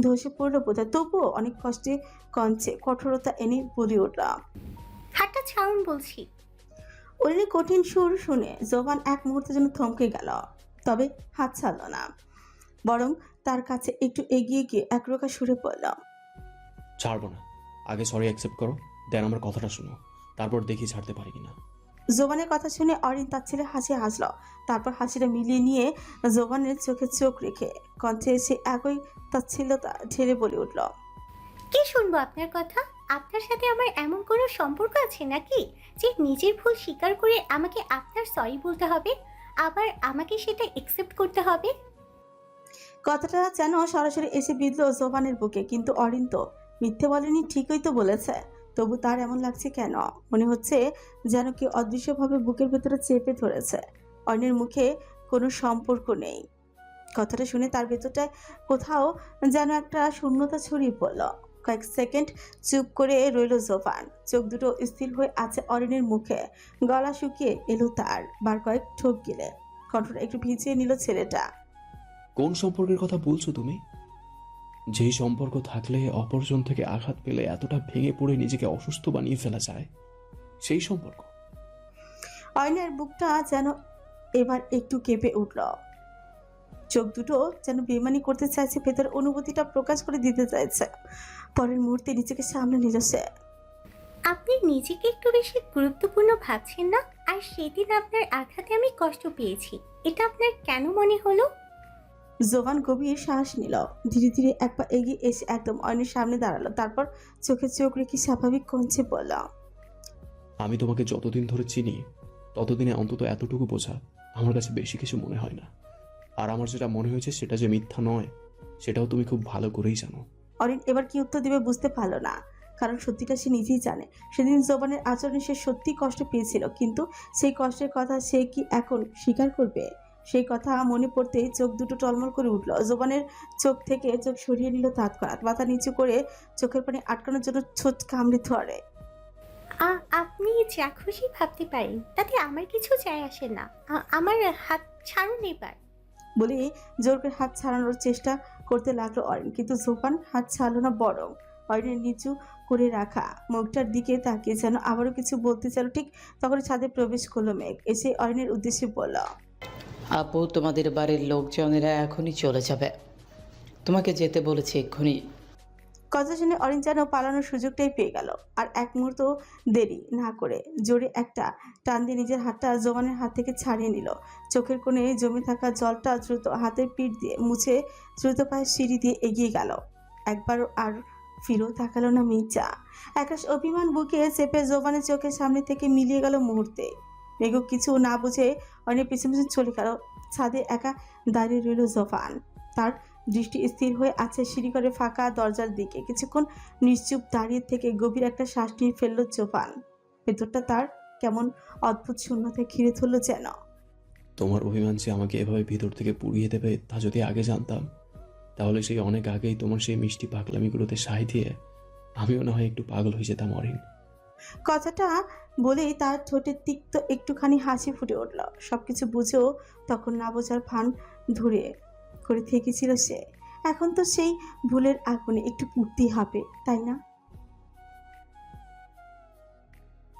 ধসে পড়লো বোধ হয়। তবুও অনেক কষ্টে কঞ্চে কঠোরতা এনে বলে উঠল, হাতটা ছাড়ুন বলছি। অরিনের কঠিন সুর শুনে জোবান এক মুহূর্তের জন্য থমকে গেল, তবে হাত ছাড়ল না, বরং তার কাছে একটু এগিয়ে গিয়ে একরোখা সুরে পড়ল, ছাড়বো না। আগে সরি অ্যাকসেপ্ট করো, দেন আমার কথাটা শুনো, তারপর দেখি ছাড়তে পারি কিনা। জোবানের কথা শুনে অরিন তার ছেলে হাসি হাসলো। তারপর হাসিটা মিলিয়ে নিয়ে জোবানের চোখে চোখ রেখে কণ্ঠে এসে একই তাচ্ছিল্যতা ঢেলে বলে উঠল, কি শুনবো আপনার কথা? আপনার সাথে আমার এমন কোনো সম্পর্ক আছে নাকি যে নিজের ভুল স্বীকার করে আমাকে আপনার সরি বলতে হবে, আবার আমাকে সেটা একসেপ্ট করতে হবে? কথাটা যেন সরাসরি এসে বিঁধল জোবানের বুকে। কিন্তু অরিন তো মিথ্যে বলেনি, ঠিকই তো বলেছে। তবু তার এমন লাগছে কেন? মনে হচ্ছে যেন কি অদৃশ্যভাবে বুকের ভেতরে চেপে ধরেছে। অরিনের মুখে কোনো সম্পর্ক নেই। কথাটা শুনে তার ভেতরটায় কোথাও যেন একটা শূন্যতা ছড়িয়ে পড়ল। কয়েক সেকেন্ড চুপ করে রইল জোবান। চোখ দুটো স্থির হয়ে আছে অরিনের মুখে। গলা শুকিয়ে এলো তার, বার কয়েক ঠোক গিলে কণ্ঠটা একটু ভিজিয়ে নিল ছেলেটা। কোন সম্পর্কের কথা বলছো তুমি? যেই সম্পর্ক থাকলে অপরজন থেকে আঘাত পেলে এতটা ভেঙে পড়ে নিজেকে অসুস্থ বানিয়ে ফেলা যায়, সেই সম্পর্ক? অরিনের বুকটা যেন এবার একটু কেঁপে উঠল। চোখ দুটো যেন বেমানি করতে চাইছে, ভেতরের অনুভূতিটা প্রকাশ করে দিতে চাইছে। পরের মুহূর্তে নিজেকে সামনে নিল সে। আপনি নিজেকে একটু বেশি গুরুত্বপূর্ণ ভাবছেন না? আর সেদিন আপনার আঘাতে আমি কষ্ট পেয়েছি, এটা আপনার কেন মনে হলো? জোবান গভীর শ্বাস নিল, ধীরে ধীরে এক পা এগিয়ে এসে একদম অরিনের সামনে দাঁড়ালো। তারপর চোখে চোখ রেখে স্বাভাবিক কণ্ঠে বলল, আমি তোমাকে যতদিন ধরে চিনি ততদিনে অন্তত এতটুকু বোঝা আমার কাছে বেশি কিছু মনে হয় না। আর আমার যেটা মনে হয়েছে সেটা যে মিথ্যা নয়, সেটাও তুমি খুব ভালো করেই জানো। অরিন এবার কি উত্তর দিবে বুঝতে পারলো না, কারণ সত্যিটা সে নিজেই জানে। সেদিন জোবানের আচরণে সে সত্যি কষ্ট পেয়েছিল, কিন্তু সেই কষ্টের কথা সে কি এখন স্বীকার করবে? সেই কথা মনে পড়তেই চোখ দুটো টলমল করে উঠল। জোবানের চোখ থেকে চোখ সরিয়ে নিল তৎক্ষণাৎ। মাথা নিচু করে চোখের পানি আটকানোর জন্য ছোট কামড়ে ধরে। আপনি যা খুশি ভাবতে পারেন, তাতে আমার কিছু যায় আসে না। আমার হাত ছাড়ুন এবার বলে জোর করে হাত ছাড়ানোর চেষ্টা করতে লাগলো অরিন, কিন্তু জোবান হাত ছাড়লো না, বরং অরিনের নিচু করে রাখা মুখটার দিকে তাকিয়ে যেন আবারও কিছু বলতে চাইল। ঠিক তখন ছাদে প্রবেশ করলো মেঘ। এসে অরিনের উদ্দেশ্যে বলল, আপু, তোমাদের বাড়ির লোকজনেরা এখনই চলে যাবে, তোমাকে যেতে বলেছে এক্ষুনি। কথা শুনে অরিন যেন পালানোর সুযোগটাই পেয়ে গেল। আর এক মুহূর্ত দেরি না করে জোরে একটা টান দিয়ে নিজের হাতটা জোবানের হাত থেকে ছাড়িয়ে নিল। চোখের কোণে জমে থাকা জলটা দ্রুত হাতের পিঠ দিয়ে মুছে দ্রুত পায়ে সিঁড়ি দিয়ে এগিয়ে গেল। একবারও আর ফিরেও তাকালো না মির্জা। একরাশ অভিমান বুকে চেপে জোবানের চোখের সামনে থেকে মিলিয়ে গেল মুহূর্তে। মেঘু কিছু না বুঝে অনেক পিছনে পিছনে চলে গেল। ছাদে একা দাঁড়িয়ে রইল জোবান। তার দৃষ্টি স্থির হয়ে আছে সিঁড়ি করে ফাঁকা দরজার দিকে। কিছুক্ষণ নিশ্চুপ দাঁড়িয়ে থেকে গভীর একটা শ্বাস নিয়ে ফেললো জোবান। ভেতরটা তার কেমন অদ্ভুত শূন্যতায় ঘিরে ধরলো যেন। তোমার অভিমান যে আমাকে এভাবে ভিতর থেকে পুড়িয়ে দেবে তা যদি আগে জানতাম, তাহলে সেই অনেক আগেই তোমার সেই মিষ্টি পাগলামিগুলোতে সায় দিয়ে আমিও না হয় একটু পাগল হয়ে যেতাম অরিন। কথাটা বলেই তার ঠোঁটে তিক্ত একটুখানি হাসি ফুটে উঠল। সবকিছু বুঝেও তখন না বোঝার ভান ধরে করে থেকেছিল সে। এখন তো সেই ভুলের আগুনে একটু পুড়তেই হবে, তাই না?